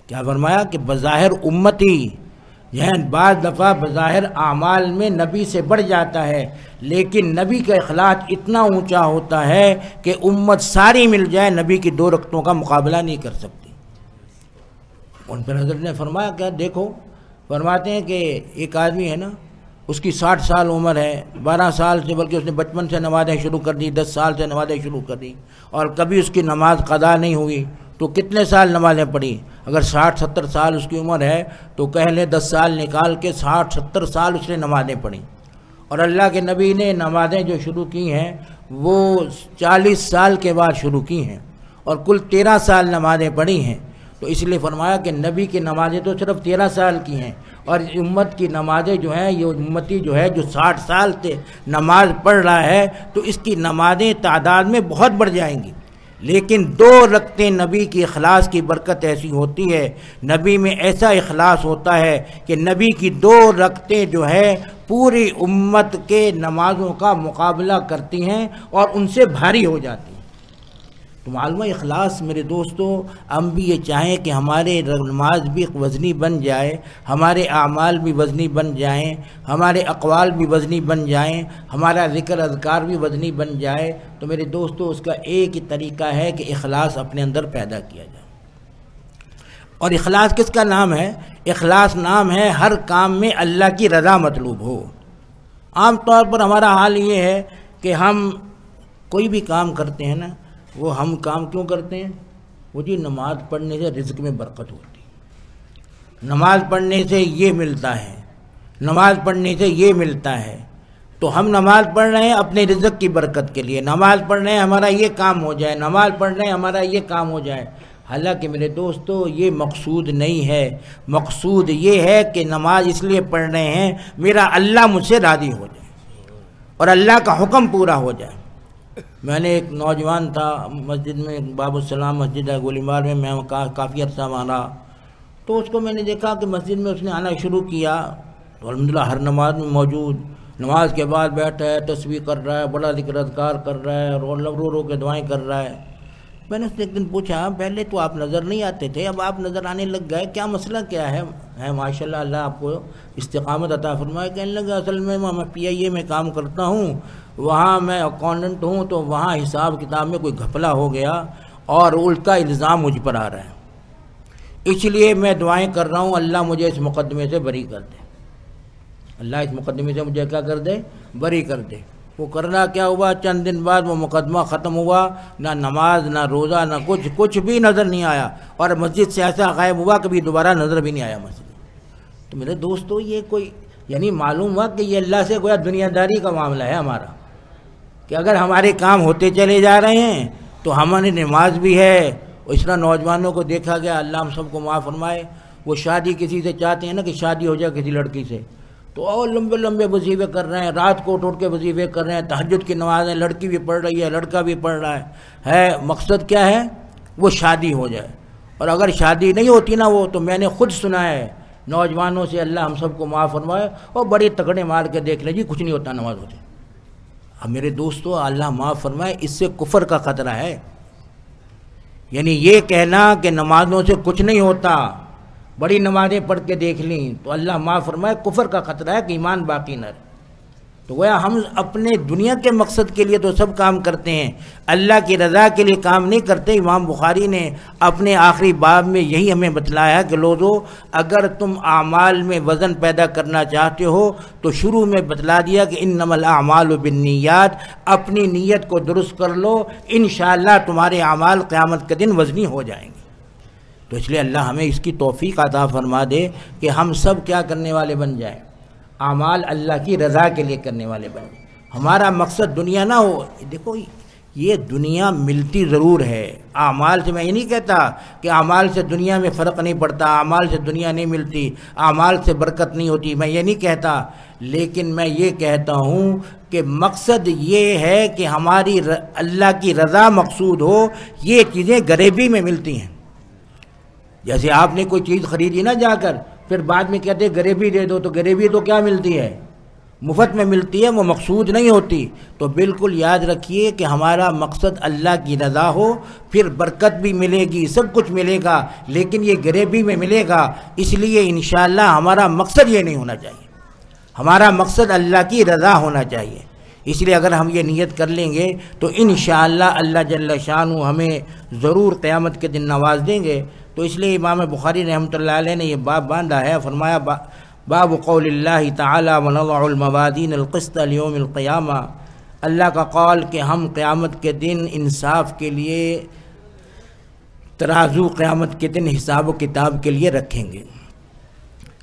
کیا فرمایا کہ بظاہر امتی یعنی بعض دفعہ بظاہر اعمال میں نبی سے بڑھ جاتا ہے، لیکن نبی کا اخلاص اتنا اونچا ہوتا ہے کہ امت ساری مل جائے نبی کی 2 رکعتوں کا مقابلہ نہیں کر سکتی۔ ان پر حضرت نے فرمایا کہ دیکھو، فرماتے ہیں کہ ایک آدمی ہے نا، اس کی 60 سال عمر ہے، 12 سال سے بلکہ اس نے بچپن سے نمازیں شروع کر دی، 10 سال سے نمازیں شروع کر دی، اور کبھی اس کی نماز قضا نہیں ہوئی، تو کتنے سال نمازیں پڑھی؟ اگر 60-70 سال اس کی عمر ہے تو کہہ لیں 10 سال نکال کے 60-70 سال اس نے نمازیں پڑھی۔ اور اللہ کے نبی نے نمازیں جو شروع کی ہیں وہ 40 سال کے بعد شروع کی ہیں، اور کل 13 سال نمازیں پڑھی ہیں، تو اس لیے فرمایا کہ نبی کی نمازیں تو صرف 13 سال کی ہیں، اور امت کی نمازیں جو ہیں، یہ امتی جو ہے جو 60 سال سے نماز پڑھ رہا ہے، تو اس کی نمازیں تعداد میں بہت بڑھ جائیں گی۔ لیکن 2 رکعتیں نبی کی اخلاص کی برکت ایسی ہوتی ہے، نبی میں ایسا اخلاص ہوتا ہے کہ نبی کی 2 رکعتیں جو ہے پوری امت کے نمازوں کا مقابلہ کرتی ہیں اور ان سے بھاری ہو جاتی ہیں۔ تو معلوم ہے اخلاص میرے دوستو، ہم بھی یہ چاہیں کہ ہمارے نماز بھی وزنی بن جائے، ہمارے اعمال بھی وزنی بن جائیں، ہمارے اقوال بھی وزنی بن جائیں، ہمارا ذکر اذکار بھی وزنی بن جائے، تو میرے دوستو اس کا ایک ہی طریقہ ہے کہ اخلاص اپنے اندر پیدا کیا جائے۔ اور اخلاص کس کا نام ہے؟ اخلاص نام ہے ہر کام میں اللہ کی رضا مطلوب ہو۔ عام طور پر ہمارا حال یہ ہے کہ ہم کوئی بھی کام کرتے ہیں نا، وہ ہم کام کیوں کرتے ہیں؟ وہ جی نماز پڑھنے سے رزق میں برکت ہوتی ہے، نماز پڑھنے سے یہ ملتا ہے، نماز پڑھنے سے یہ ملتا ہے، تو ہم نماز پڑھ رہے ہیں اپنے رزق کی برکت کے لیے، نماز پڑھ رہے ہیں ہمارا یہ کام ہو جائے، نماز پڑھ رہے ہیں ہمارا یہ کام ہو جائے۔ حالانکہ میرے دوستو یہ مقصود نہیں ہے، مقصود یہ ہے کہ نماز اس لیے پڑھ رہے ہیں میرا اللہ مجھ سے راضی ہو جائے اور اللہ کا حکم پورا ہو جائے۔ میں نے ایک نوجوان تھا مسجد میں، باب السلام مسجد ہے گولیمار میں کافی عرصہ وہاں رہا، تو اس کو میں نے دیکھا کہ مسجد میں اس نے آنا شروع کیا، تو الحمدللہ ہر نماز میں موجود، نماز کے بعد بیٹھا ہے، تسبیح کر رہا ہے، بڑا ذکر اذکار کر رہا ہے، رو رو کے دعائیں کر رہا ہے۔ میں نے اس سے ایک دن پوچھا، پہلے تو آپ نظر نہیں آتے تھے، اب آپ نظر آنے لگ گئے، کیا مسئلہ کیا ہے؟ ماشاءاللہ اللہ آپ کو استقامت عطا فرمائے۔ کہنے لگا اصل میں PIA میں کام کرتا ہوں، وہاں میں اکاؤنٹنٹ ہوں، تو وہاں حساب کتاب میں کوئی گھپلا ہو گیا اور الٹا الزام مجھ پر آ رہا ہے، اس لیے میں دعائیں کر رہا ہوں اللہ مجھے اس مقدمے سے بری کر دے، اللہ اس مقدمے سے مجھے کیا کر دے؟ بری کر دے۔ وہ کرنا کیا ہوا، چند دن بعد وہ مقدمہ ختم ہوا، نہ نماز نہ روزہ نہ کچھ بھی نظر نہیں آیا، اور مسجد سے ایسا غائب ہوا کبھی دوبارہ نظر بھی نہیں آیا مسجد۔ تو میرے دوستو یہ کوئی یعنی معلوم ہوا کہ یہ اللہ سے کوئی دنیا داری کا معاملہ ہے ہمارا، کہ اگر ہمارے کام ہوتے چلے جا رہے ہیں تو ہماری نماز بھی ہے۔ اس طرح نوجوانوں کو دیکھا گیا، اللہ ہم سب کو معاف فرمائے، وہ شادی کسی سے چاہتے ہیں نا کہ شادی ہو جائے کسی لڑکی سے، تو اور لمبے لمبے وظیفے کر رہے ہیں، رات کو اٹھ کے وظیفے کر رہے ہیں، تہجد کی نمازیں لڑکی بھی پڑھ رہی ہے، لڑکا بھی پڑھ رہا ہے، مقصد کیا ہے؟ وہ شادی ہو جائے۔ اور اگر شادی نہیں ہوتی نا وہ، تو میں نے خود سنا ہے نوجوانوں سے، اللہ ہم سب کو معاف فرمائے، اور بڑے تکڑے مار کے دیکھ لیں جی کچھ نہیں ہوتا نماز ہوتی۔ اب میرے دوستو اللہ معاف فرمائے، اس سے کفر کا خطرہ ہے، یعنی یہ کہنا کہ نمازوں سے کچھ نہیں ہوتا، بڑی نمازیں پڑھ کے دیکھ لیں، تو اللہ معاف فرمائے کفر کا خطرہ ہے کہ ایمان باقی نہ رہے۔ تو گویا ہم اپنے دنیا کے مقصد کے لیے تو سب کام کرتے ہیں، اللہ کی رضا کے لیے کام نہیں کرتے۔ امام بخاری نے اپنے آخری باب میں یہی ہمیں بتلایا کہ لوگو اگر تم اعمال میں وزن پیدا کرنا چاہتے ہو تو شروع میں بتلا دیا کہ انما الاعمال بالنیات، اپنی نیت کو درست کر لو، انشاءاللہ تمہارے اعمال قیامت کے دن وزنی ہو جائیں گے۔ تو اس لیے اللہ ہمیں اس کی توفیق عطا فرما دے کہ ہم سب کیا کرنے والے بن جائیں، اعمال اللہ کی رضا کے لیے کرنے والے بن جائیں۔ ہمارا مقصد دنیا نہ ہو۔ دیکھو یہ دنیا ملتی ضرور ہے، اعمال سے میں یہ نہیں کہتا کہ اعمال سے دنیا میں فرق نہیں پڑتا، اعمال سے دنیا نہیں ملتی، اعمال سے برکت نہیں ہوتی، میں یہ نہیں کہتا، لیکن میں یہ کہتا ہوں کہ مقصد یہ ہے کہ ہماری اللہ کی رضا مقصود ہو۔ یہ چیزیں غریبی میں ملتی ہیں، جیسے آپ نے کوئی چیز خریدی نا جا کر، پھر بعد میں کہتے ہیں غریبی دے دو، تو غریبی تو کیا ملتی ہے؟ مفت میں ملتی ہے، وہ مقصود نہیں ہوتی۔ تو بالکل یاد رکھیے کہ ہمارا مقصد اللہ کی رضا ہو، پھر برکت بھی ملے گی، سب کچھ ملے گا، لیکن یہ غریبی میں ملے گا۔ اس لیے انشاءاللہ ہمارا مقصد یہ نہیں ہونا چاہیے، ہمارا مقصد اللہ کی رضا ہونا چاہیے۔ اس لیے اگر ہم یہ نیت کر لیں گے تو انشاءاللہ اللہ جل شانہ ہمیں ضرور قیامت کے دن نواز دیں گے۔ تو اس لیے امام بخاری رحمۃ اللہ علیہ نے یہ باب باندھا ہے، فرمایا باب قول اللہ تعالی ونضع الموازین القسط لیوم القیامہ، اللہ کا قول کہ ہم قیامت کے دن انصاف کے لیے ترازو قیامت کے دن حساب و کتاب کے لیے رکھیں گے۔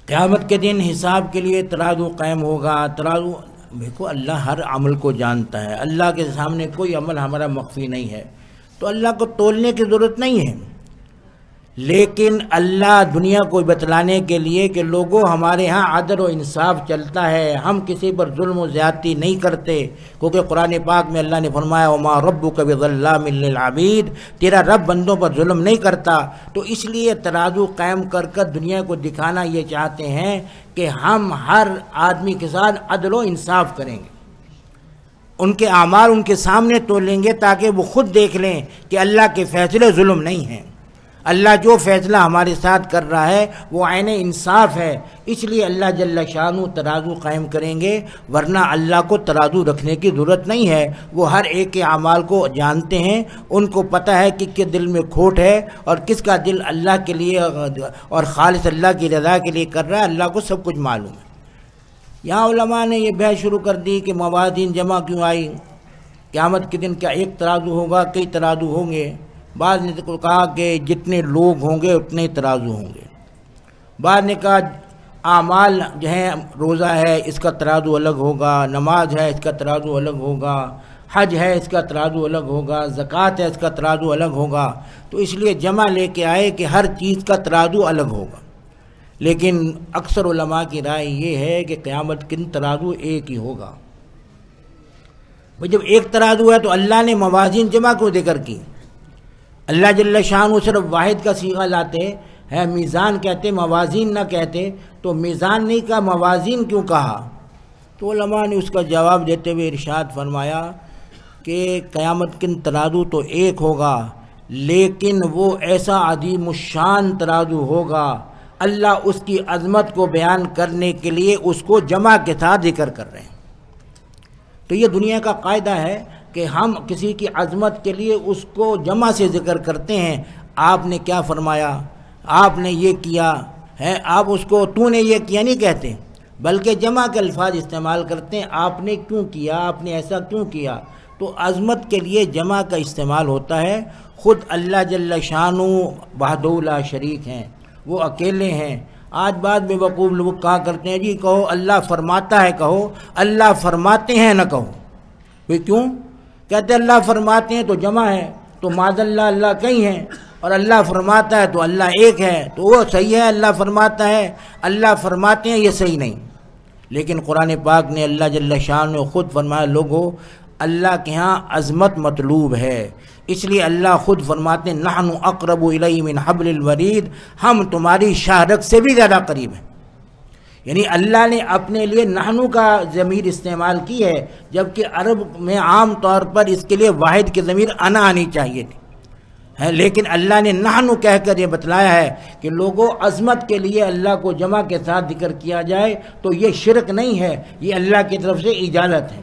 قیامت کے دن حساب کے لیے ترازو قائم ہوگا۔ ترازو دیکھو اللہ ہر عمل کو جانتا ہے، اللہ کے سامنے کوئی عمل ہمارا مخفی نہیں ہے۔ تو اللہ کو تولنے کی ضرورت نہیں ہے، لیکن اللہ دنیا کو بتلانے کے لیے کہ لوگوں ہمارے ہاں عدل و انصاف چلتا ہے، ہم کسی پر ظلم و زیادتی نہیں کرتے، کیونکہ قرآن پاک میں اللہ نے فرمایا وَمَا رَبُّكَ بِظَلَّامٍ لِّلْعَبِيدِ، تیرا رب بندوں پر ظلم نہیں کرتا۔ تو اس لیے ترازو قائم کر کر دنیا کو دکھانا یہ چاہتے ہیں کہ ہم ہر آدمی کے ساتھ عدل و انصاف کریں گے، ان کے اعمال ان کے سامنے تولیں گے تاکہ وہ خود دیکھ لیں کہ اللہ کے فیصلے ظلم نہیں ہیں، اللہ جو فیصلہ ہمارے ساتھ کر رہا ہے وہ عین انصاف ہے۔ اس لیے اللہ جل شانہ ترازو قائم کریں گے، ورنہ اللہ کو ترازو رکھنے کی ضرورت نہیں ہے، وہ ہر ایک کے اعمال کو جانتے ہیں، ان کو پتہ ہے کہ کس دل میں کھوٹ ہے اور کس کا دل اللہ کے لیے اور خالص اللہ کی رضا کے لیے کر رہا ہے، اللہ کو سب کچھ معلوم ہے۔ یہاں علماء نے یہ بحث شروع کر دی کہ موازین جمع کیوں آئی، قیامت کے دن کیا ایک ترازو ہوگا، کئی ترازو ہوں گے؟ بعض نے کہا کہ جتنے لوگ ہوں گے اتنے ترازو ہوں گے، بعض نے کہا اعمال جو ہیں روزہ ہے اس کا ترازو الگ ہوگا، نماز ہے اس کا ترازو الگ ہوگا، حج ہے اس کا ترازو الگ ہوگا، زکوٰۃ ہے اس کا ترازو الگ ہوگا، تو اس لیے جمع لے کے آئے کہ ہر چیز کا ترازو الگ ہوگا۔ لیکن اکثر علماء کی رائے یہ ہے کہ قیامت کے دن ترازو ایک ہی ہوگا۔ جب ایک ترازو ہے تو اللہ نے موازین جمع کو ذکر کی، اللہ جل شانہ صرف واحد کا صیغہ لاتے ہیں، میزان کہتے موازین نہ کہتے، تو میزان نہیں کہا موازین کیوں کہا؟ تو علماء نے اس کا جواب دیتے ہوئے ارشاد فرمایا کہ قیامت کے ترازو تو ایک ہوگا، لیکن وہ ایسا عظیم الشان ترازو ہوگا، اللہ اس کی عظمت کو بیان کرنے کے لیے اس کو جمع کے ساتھ ذکر کر رہے ہیں۔ تو یہ دنیا کا قاعدہ ہے کہ ہم کسی کی عظمت کے لیے اس کو جمع سے ذکر کرتے ہیں، آپ نے کیا فرمایا، آپ نے یہ کیا ہے، آپ اس کو تو نے یہ کیا نہیں کہتے، بلکہ جمع کے الفاظ استعمال کرتے ہیں، آپ نے کیوں کیا، آپ نے ایسا کیوں کیا۔ تو عظمت کے لیے جمع کا استعمال ہوتا ہے۔ خود اللہ جل شانہ وحدہ لا شریک ہیں، وہ اکیلے ہیں۔ آج بعد بے وقوف لوگ کہا کرتے ہیں جی کہو اللہ فرماتا ہے، کہو اللہ فرماتے ہیں نہ کہو، وہ کیوں کہتے اللہ فرماتے ہیں تو جمع ہے، تو معاذ اللہ اللہ کئی ہیں، اور اللہ فرماتا ہے تو اللہ ایک ہے، تو وہ صحیح ہے اللہ فرماتا ہے، اللہ فرماتے ہیں یہ صحیح نہیں۔ لیکن قرآن پاک نے اللہ جل شانہ نے خود فرمایا لوگو اللہ کے ہاں عظمت مطلوب ہے، اس لیے اللہ خود فرماتے ہیں نحن اقرب الیہ من حبل الورید، ہم تمہاری شاہ رگ سے بھی زیادہ قریب ہیں۔ یعنی اللہ نے اپنے لیے نحنو کا ضمیر استعمال کی ہے، جبکہ عرب میں عام طور پر اس کے لیے واحد کی ضمیر انا آنی چاہیے تھی، لیکن اللہ نے نحنو کہہ کر یہ بتلایا ہے کہ لوگوں عظمت کے لیے اللہ کو جمع کے ساتھ ذکر کیا جائے تو یہ شرک نہیں ہے، یہ اللہ کی طرف سے اجازت ہے۔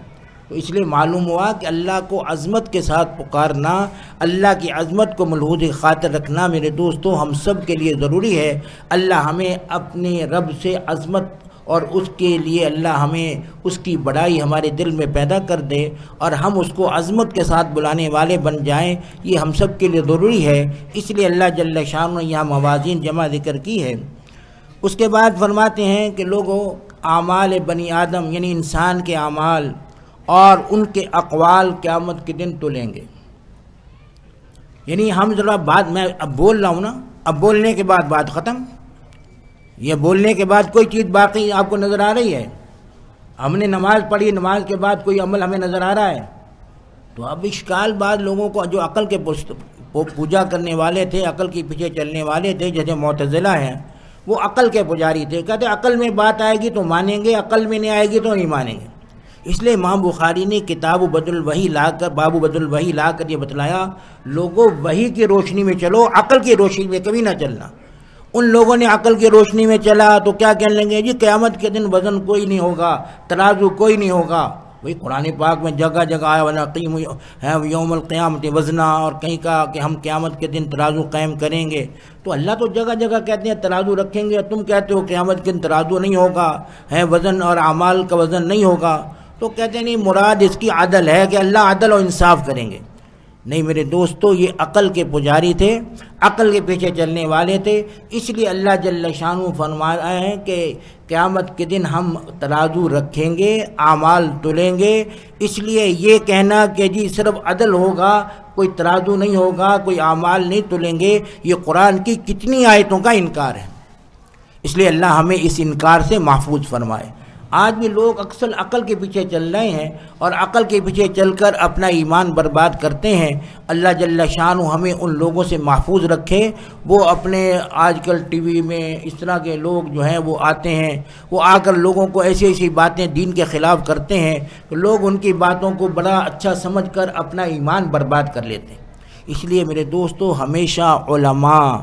تو اس لیے معلوم ہوا کہ اللہ کو عظمت کے ساتھ پکارنا، اللہ کی عظمت کو ملحوظ خاطر رکھنا میرے دوستوں ہم سب کے لیے ضروری ہے۔ اللہ ہمیں اپنے رب سے عظمت اور اس کے لیے اللہ ہمیں اس کی بڑائی ہمارے دل میں پیدا کر دے اور ہم اس کو عظمت کے ساتھ بلانے والے بن جائیں، یہ ہم سب کے لیے ضروری ہے۔ اس لیے اللہ جل شانہ نے یہاں موازین جمع ذکر کی ہے۔ اس کے بعد فرماتے ہیں کہ لوگوں اعمال بنی آدم یعنی انسان کے اعمال اور ان کے اقوال قیامت کے دن تولیں گے۔ یعنی ہم ذرا بات میں اب بول رہا ہوں نا، اب بولنے کے بعد بات ختم، یہ بولنے کے بعد کوئی چیز باقی آپ کو نظر آ رہی ہے؟ ہم نے نماز پڑھی، نماز کے بعد کوئی عمل ہمیں نظر آ رہا ہے؟ تو اب اشکال بعض لوگوں کو جو عقل کے پوجا کرنے والے تھے، عقل کے پیچھے چلنے والے تھے، جیسے معتزلہ ہیں، وہ عقل کے پجاری تھے، کہتے عقل میں بات آئے گی تو مانیں گے، عقل میں نہیں آئے گی تو نہیں مانیں گے۔ اس لیے امام بخاری نے کتاب بدل الوحی لا کر باب بدل الوحی لا کر یہ بتلایا لوگوں وحی کی روشنی میں چلو، عقل کی روشنی میں کبھی نہ چلنا۔ ان لوگوں نے عقل کی روشنی میں چلا تو کیا کہنے لگے جی قیامت کے دن وزن کوئی نہیں ہوگا، ترازو کوئی نہیں ہوگا۔ وہی قرآن پاک میں جگہ جگہ آیا وَنَقِيمُ یوم القیامت وزنا، اور کہیں کہا کہ ہم قیامت کے دن ترازو قائم کریں گے۔ تو اللہ تو جگہ جگہ کہتے ہیں ترازو رکھیں گے، تم کہتے ہو قیامت کے دن ترازو نہیں ہوگا، وزن اور اعمال کا وزن نہیں ہوگا۔ تو کہتے ہیں نہیں، مراد اس کی عدل ہے کہ اللہ عدل و انصاف کریں گے۔ نہیں میرے دوستو، یہ عقل کے پجاری تھے، عقل کے پیچھے چلنے والے تھے۔ اس لیے اللہ جل شانہ فرما رہے ہیں کہ قیامت کے دن ہم ترازو رکھیں گے، اعمال تلیں گے۔ اس لیے یہ کہنا کہ جی صرف عدل ہوگا، کوئی ترازو نہیں ہوگا، کوئی اعمال نہیں تلیں گے، یہ قرآن کی کتنی آیتوں کا انکار ہے۔ اس لیے اللہ ہمیں اس انکار سے محفوظ فرمائے۔ آج بھی لوگ اکثر عقل کے پیچھے چل رہے ہیں اور عقل کے پیچھے چل کر اپنا ایمان برباد کرتے ہیں۔ اللہ جل شانہ ہمیں ان لوگوں سے محفوظ رکھے۔ وہ اپنے آج کل ٹی وی میں اس طرح کے لوگ جو ہیں وہ آتے ہیں، وہ آ کر لوگوں کو ایسی ایسی باتیں دین کے خلاف کرتے ہیں کہ لوگ ان کی باتوں کو بڑا اچھا سمجھ کر اپنا ایمان برباد کر لیتے ہیں۔ اس لیے میرے دوستو، ہمیشہ علماء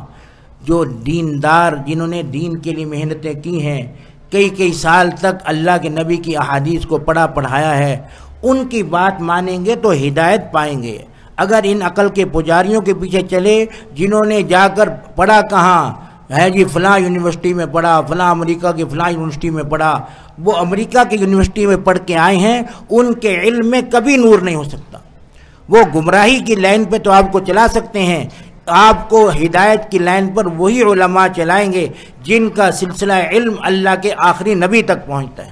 جو دیندار، جنہوں نے دین کے لیے محنتیں کی ہیں، کئی سال تک اللہ کے نبی کی احادیث کو پڑھا پڑھایا ہے، ان کی بات مانیں گے تو ہدایت پائیں گے۔ اگر ان عقل کے پجاریوں کے پیچھے چلے، جنہوں نے جا کر پڑھا کہاں ہے جی فلاں یونیورسٹی میں پڑھا، فلاں امریکہ کی فلاں یونیورسٹی میں پڑھا، وہ امریکہ کی یونیورسٹی میں پڑھ کے آئے ہیں، ان کے علم میں کبھی نور نہیں ہو سکتا۔ وہ گمراہی کی لائن پہ تو آپ کو چلا سکتے ہیں، آپ کو ہدایت کی لائن پر وہی علماء چلائیں گے جن کا سلسلہ علم اللہ کے آخری نبی تک پہنچتا ہے۔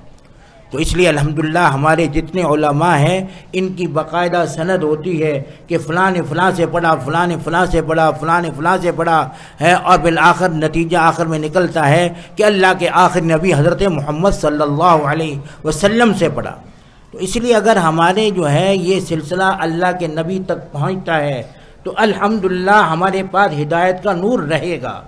تو اس لیے الحمدللہ ہمارے جتنے علماء ہیں ان کی باقاعدہ سند ہوتی ہے کہ فلاں نے فلاں سے پڑھا، فلاں نے فلاں سے پڑھا، فلاں نے فلاں سے پڑھا ہے، اور بالآخر نتیجہ آخر میں نکلتا ہے کہ اللہ کے آخری نبی حضرت محمد صلی اللہ علیہ وسلم سے پڑھا۔ تو اس لیے اگر ہمارے جو ہے یہ سلسلہ اللہ کے نبی تک پہنچتا ہے تو الحمدللہ ہمارے پاس ہدایت کا نور رہے گا۔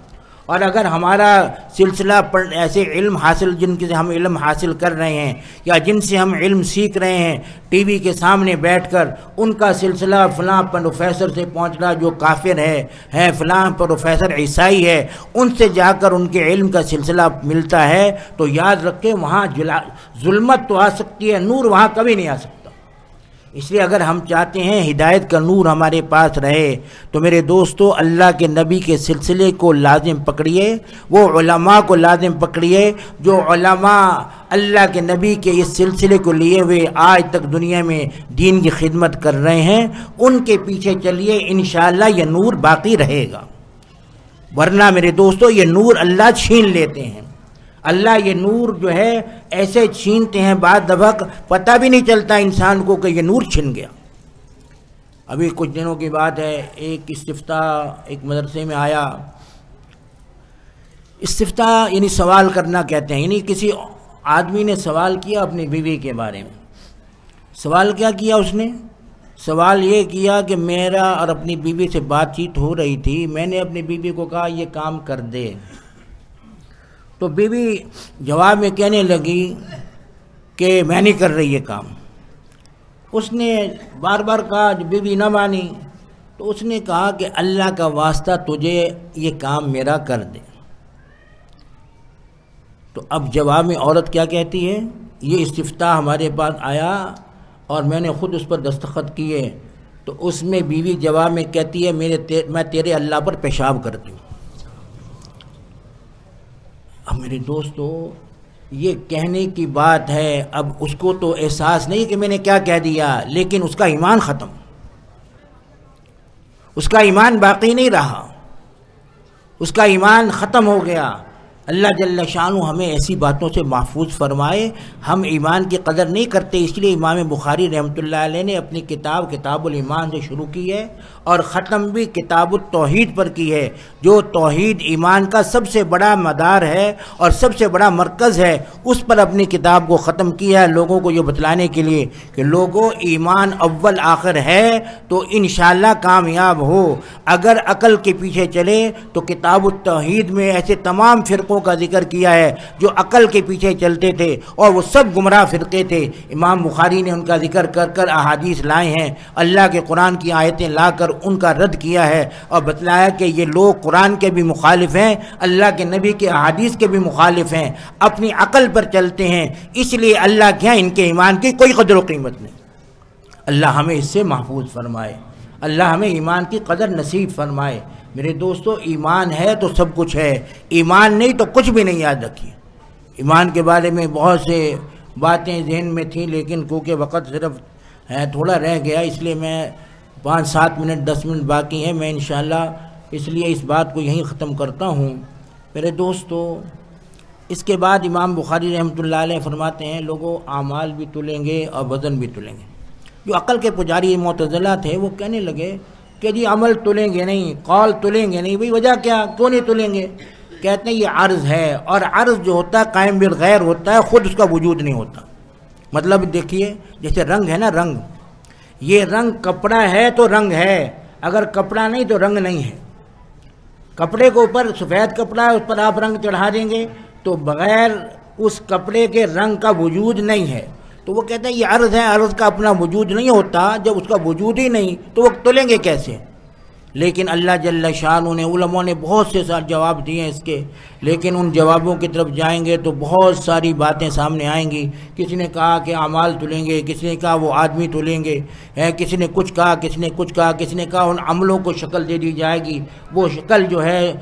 اور اگر ہمارا سلسلہ ایسے علم حاصل، جن سے ہم علم حاصل کر رہے ہیں یا جن سے ہم علم سیکھ رہے ہیں، ٹی وی کے سامنے بیٹھ کر ان کا سلسلہ فلاں پروفیسر سے پہنچ رہا جو کافر ہے، فلاں پروفیسر عیسائی ہے، ان سے جا کر ان کے علم کا سلسلہ ملتا ہے، تو یاد رکھیں وہاں ظلمت تو آ سکتی ہے، نور وہاں کبھی نہیں آ سکتا۔ اس لیے اگر ہم چاہتے ہیں ہدایت کا نور ہمارے پاس رہے تو میرے دوستو اللہ کے نبی کے سلسلے کو لازم پکڑیے، وہ علماء کو لازم پکڑیے جو علماء اللہ کے نبی کے اس سلسلے کو لیے ہوئے آج تک دنیا میں دین کی خدمت کر رہے ہیں، ان کے پیچھے چلیے، انشاءاللہ یہ نور باقی رہے گا۔ ورنہ میرے دوستو یہ نور اللہ چھین لیتے ہیں۔ اللہ یہ نور جو ہے ایسے چھینتے ہیں، بعد دفعہ پتہ بھی نہیں چلتا انسان کو کہ یہ نور چھن گیا۔ ابھی کچھ دنوں کی بات ہے، ایک استفتاء ایک مدرسے میں آیا۔ استفتاء یعنی سوال کرنا کہتے ہیں، یعنی کسی آدمی نے سوال کیا اپنی بیوی کے بارے میں۔ سوال کیا کیا اس نے؟ سوال یہ کیا کہ میرا اور اپنی بیوی سے بات چیت ہو رہی تھی، میں نے اپنی بیوی کو کہا یہ کام کر دے، تو بیوی جواب میں کہنے لگی کہ میں نہیں کر رہی یہ کام۔ اس نے بار بار کہا، بیوی نہ مانی، تو اس نے کہا کہ اللہ کا واسطہ تجھے یہ کام میرا کر دے۔ تو اب جواب میں عورت کیا کہتی ہے؟ یہ استفتاء ہمارے پاس آیا اور میں نے خود اس پر دستخط کیے، تو اس میں بیوی جواب میں کہتی ہے میں تیرے اللہ پر پیشاب کرتی ہوں۔ اب میرے دوستو یہ کہنے کی بات ہے، اب اس کو تو احساس نہیں کہ میں نے کیا کہہ دیا، لیکن اس کا ایمان ختم، اس کا ایمان باقی نہیں رہا، اس کا ایمان ختم ہو گیا۔ اللہ جل شانہ ہمیں ایسی باتوں سے محفوظ فرمائے۔ ہم ایمان کی قدر نہیں کرتے، اس لیے امام بخاری رحمۃ اللہ علیہ نے اپنی کتاب الایمان سے شروع کی ہے اور ختم بھی کتاب التوحید پر کی ہے، جو توحید ایمان کا سب سے بڑا مدار ہے اور سب سے بڑا مرکز ہے، اس پر اپنی کتاب کو ختم کیا ہے، لوگوں کو یہ بتلانے کے لیے کہ لوگوں ایمان اول آخر ہے تو انشاءاللہ کامیاب ہو۔ اگر عقل کے پیچھے چلے تو کتاب التوحید میں ایسے تمام فرقوں کا ذکر کیا ہے جو عقل کے پیچھے چلتے تھے اور وہ سب گمراہ فرقے تھے۔ امام بخاری نے ان کا ذکر کر کر احادیث لائے ہیں، اللہ کے قرآن کی آیتیں لا کر ان کا رد کیا ہے اور بتلایا کہ یہ لوگ قرآن کے بھی مخالف ہیں، اللہ کے نبی کے احادیث کے بھی مخالف ہیں، اپنی عقل پر چلتے ہیں، اس لیے اللہ کیا ان کے ایمان کی کوئی قدر و قیمت نہیں۔ اللہ ہمیں اس سے محفوظ فرمائے، اللہ ہمیں ایمان کی قدر نصیب فرمائے۔ میرے دوستو ایمان ہے تو سب کچھ ہے، ایمان نہیں تو کچھ بھی نہیں۔ یاد رکھیے ایمان کے بارے میں بہت سے باتیں ذہن میں تھیں، لیکن کیونکہ وقت صرف تھوڑا رہ گیا اس لیے میں 5-7 منٹ 10 منٹ باقی ہیں، میں انشاءاللہ اس لیے اس بات کو یہیں ختم کرتا ہوں۔ میرے دوستو، اس کے بعد امام بخاری رحمۃ اللہ علیہ فرماتے ہیں لوگوں اعمال بھی تلیں گے اور وزن بھی تلیں گے۔ جو عقل کے پجاری معتزلہ تھے وہ کہنے لگے کہ جی عمل تلیں گے نہیں، قول تلیں گے نہیں، بھئی وجہ کیا، کیوں نہیں تلیں گے؟ کہتے ہیں یہ عرض ہے، اور عرض جو ہوتا ہے قائم بالغیر ہوتا ہے، خود اس کا وجود نہیں ہوتا۔ مطلب دیکھیے جیسے رنگ ہے نا، رنگ، یہ رنگ کپڑا ہے تو رنگ ہے، اگر کپڑا نہیں تو رنگ نہیں ہے۔ کپڑے کے اوپر سفید کپڑا ہے، اس پر آپ رنگ چڑھا دیں گے تو بغیر اس کپڑے کے رنگ کا وجود نہیں ہے۔ تو وہ کہتے ہیں یہ عرض ہے، عرض کا اپنا وجود نہیں ہوتا، جب اس کا وجود ہی نہیں تو وہ تلیں گے کیسے؟ لیکن اللہ جل شانہ نے، علماء نے بہت سے سارے جواب دیے ہیں اس کے، لیکن ان جوابوں کی طرف جائیں گے تو بہت ساری باتیں سامنے آئیں گی۔ کسی نے کہا کہ اعمال تلیں گے، کسی نے کہا وہ آدمی تلیں گے، کسی نے کچھ کہا، کسی نے کچھ کہا، کسی نے کہا ان عملوں کو شکل دے دی جائے گی، وہ شکل جو ہے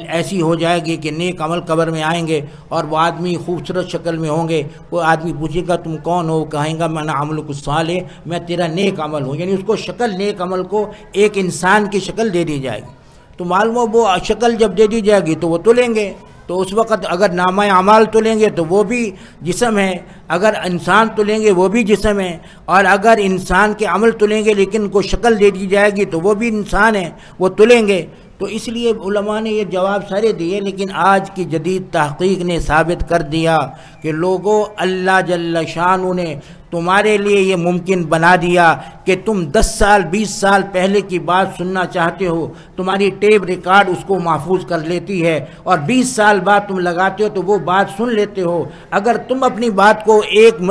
ایسی ہو جائے گی کہ نیک عمل قبر میں آئیں گے اور وہ آدمی خوبصورت شکل میں ہوں گے۔ وہ آدمی پوچھے گا تم کون ہو؟ کہیں گا میں عمل کو صالح، میں تیرا نیک عمل ہوں، یعنی اس کو شکل نیک عمل کو ایک انسان کی شکل دے دی جائے گی۔ تو معلوم ہو وہ شکل جب دے دی جائے گی تو وہ تلیں گے، تو اس وقت اگر نامہ اعمال تلیں گے تو وہ بھی جسم ہے، اگر انسان تلیں گے وہ بھی جسم ہے، اور اگر انسان کے عمل تلیں گے لیکن کو شکل دے دی جائے گی تو وہ بھی انسان ہے، وہ تلیں گے۔ تو اس لیے علماء نے یہ جواب سارے دیے، لیکن آج کی جدید تحقیق نے ثابت کر دیا کہ لوگوں اللہ جل شانہ نے تمہارے لیے یہ ممکن بنا دیا کہ تم 10 سال 20 سال پہلے کی بات سننا چاہتے ہو، تمہاری ٹیپ ریکارڈ اس کو محفوظ کر لیتی ہے، اور 20 سال بعد تم لگاتے ہو تو وہ بات سن لیتے ہو۔ اگر تم اپنی بات کو ایک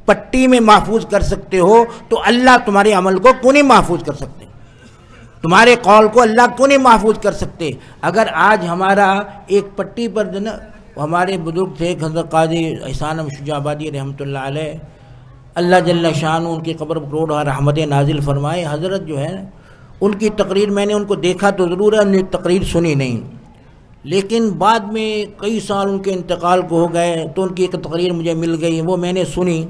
پٹی میں محفوظ کر سکتے ہو تو اللہ تمہارے عمل کو کیوں نہیں محفوظ کر سکتے؟ تمہارے قول کو اللہ کیوں نہیں محفوظ کر سکتے؟ اگر آج ہمارا ایک پٹی پر جو نا، ہمارے بزرگ تھے حضرت قاضی احسان شجاع آبادی رحمۃ اللہ علیہ، اللہ جل شانہ ان کی قبر پر کروڑ رحمت نازل فرمائے۔ حضرت جو ہے ان کی تقریر میں نے ان کو دیکھا تو ضرور ہے، انہیں تقریر سنی نہیں، لیکن بعد میں کئی سال ان کے انتقال کو ہو گئے تو ان کی ایک تقریر مجھے مل گئی، وہ میں نے سنی۔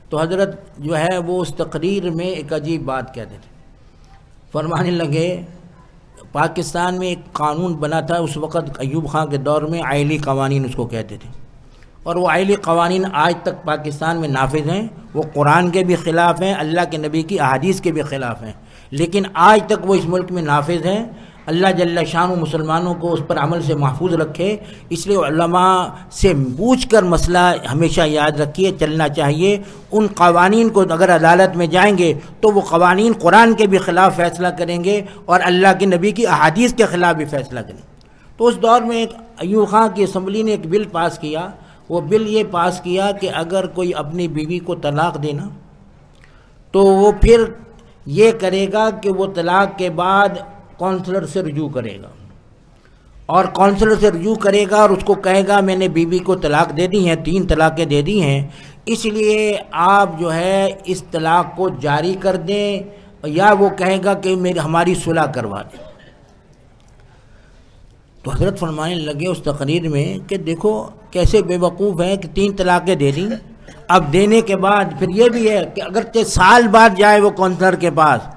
تو حضرت جو ہے وہ اس تقریر میں ایک عجیب بات کہتے تھے، فرمانے لگے پاکستان میں ایک قانون بنا تھا اس وقت ایوب خان کے دور میں، آئلی قوانین اس کو کہتے تھے، اور وہ آئلی قوانین آج تک پاکستان میں نافذ ہیں، وہ قرآن کے بھی خلاف ہیں، اللہ کے نبی کی احادیث کے بھی خلاف ہیں، لیکن آج تک وہ اس ملک میں نافذ ہیں۔ اللہ جل شانہ مسلمانوں کو اس پر عمل سے محفوظ رکھے، اس لیے علماء سے پوچھ کر مسئلہ ہمیشہ یاد رکھیے، چلنا چاہیے۔ ان قوانین کو اگر عدالت میں جائیں گے تو وہ قوانین قرآن کے بھی خلاف فیصلہ کریں گے اور اللہ کے نبی کی احادیث کے خلاف بھی فیصلہ کریں گے۔ تو اس دور میں ایک ایوب خان کی اسمبلی نے ایک بل پاس کیا، وہ بل یہ پاس کیا کہ اگر کوئی اپنی بیوی کو طلاق دینا تو وہ پھر یہ کرے گا کہ وہ طلاق کے بعد کونسلر سے رجوع کرے گا، اور کونسلر سے رجوع کرے گا اور اس کو کہے گا میں نے بیوی کو طلاق دے دی ہیں، 3 طلاقیں دے دی ہیں، اس لیے آپ جو ہے اس طلاق کو جاری کر دیں، یا وہ کہے گا کہ ہماری صلح کروا دیں۔ تو حضرت فرمانے لگے اس تقریر میں کہ دیکھو کیسے بے وقوف ہیں کہ 3 طلاقیں دے دیں، اب دینے کے بعد پھر یہ بھی ہے کہ اگرچہ سال بعد جائے وہ کونسلر کے پاس،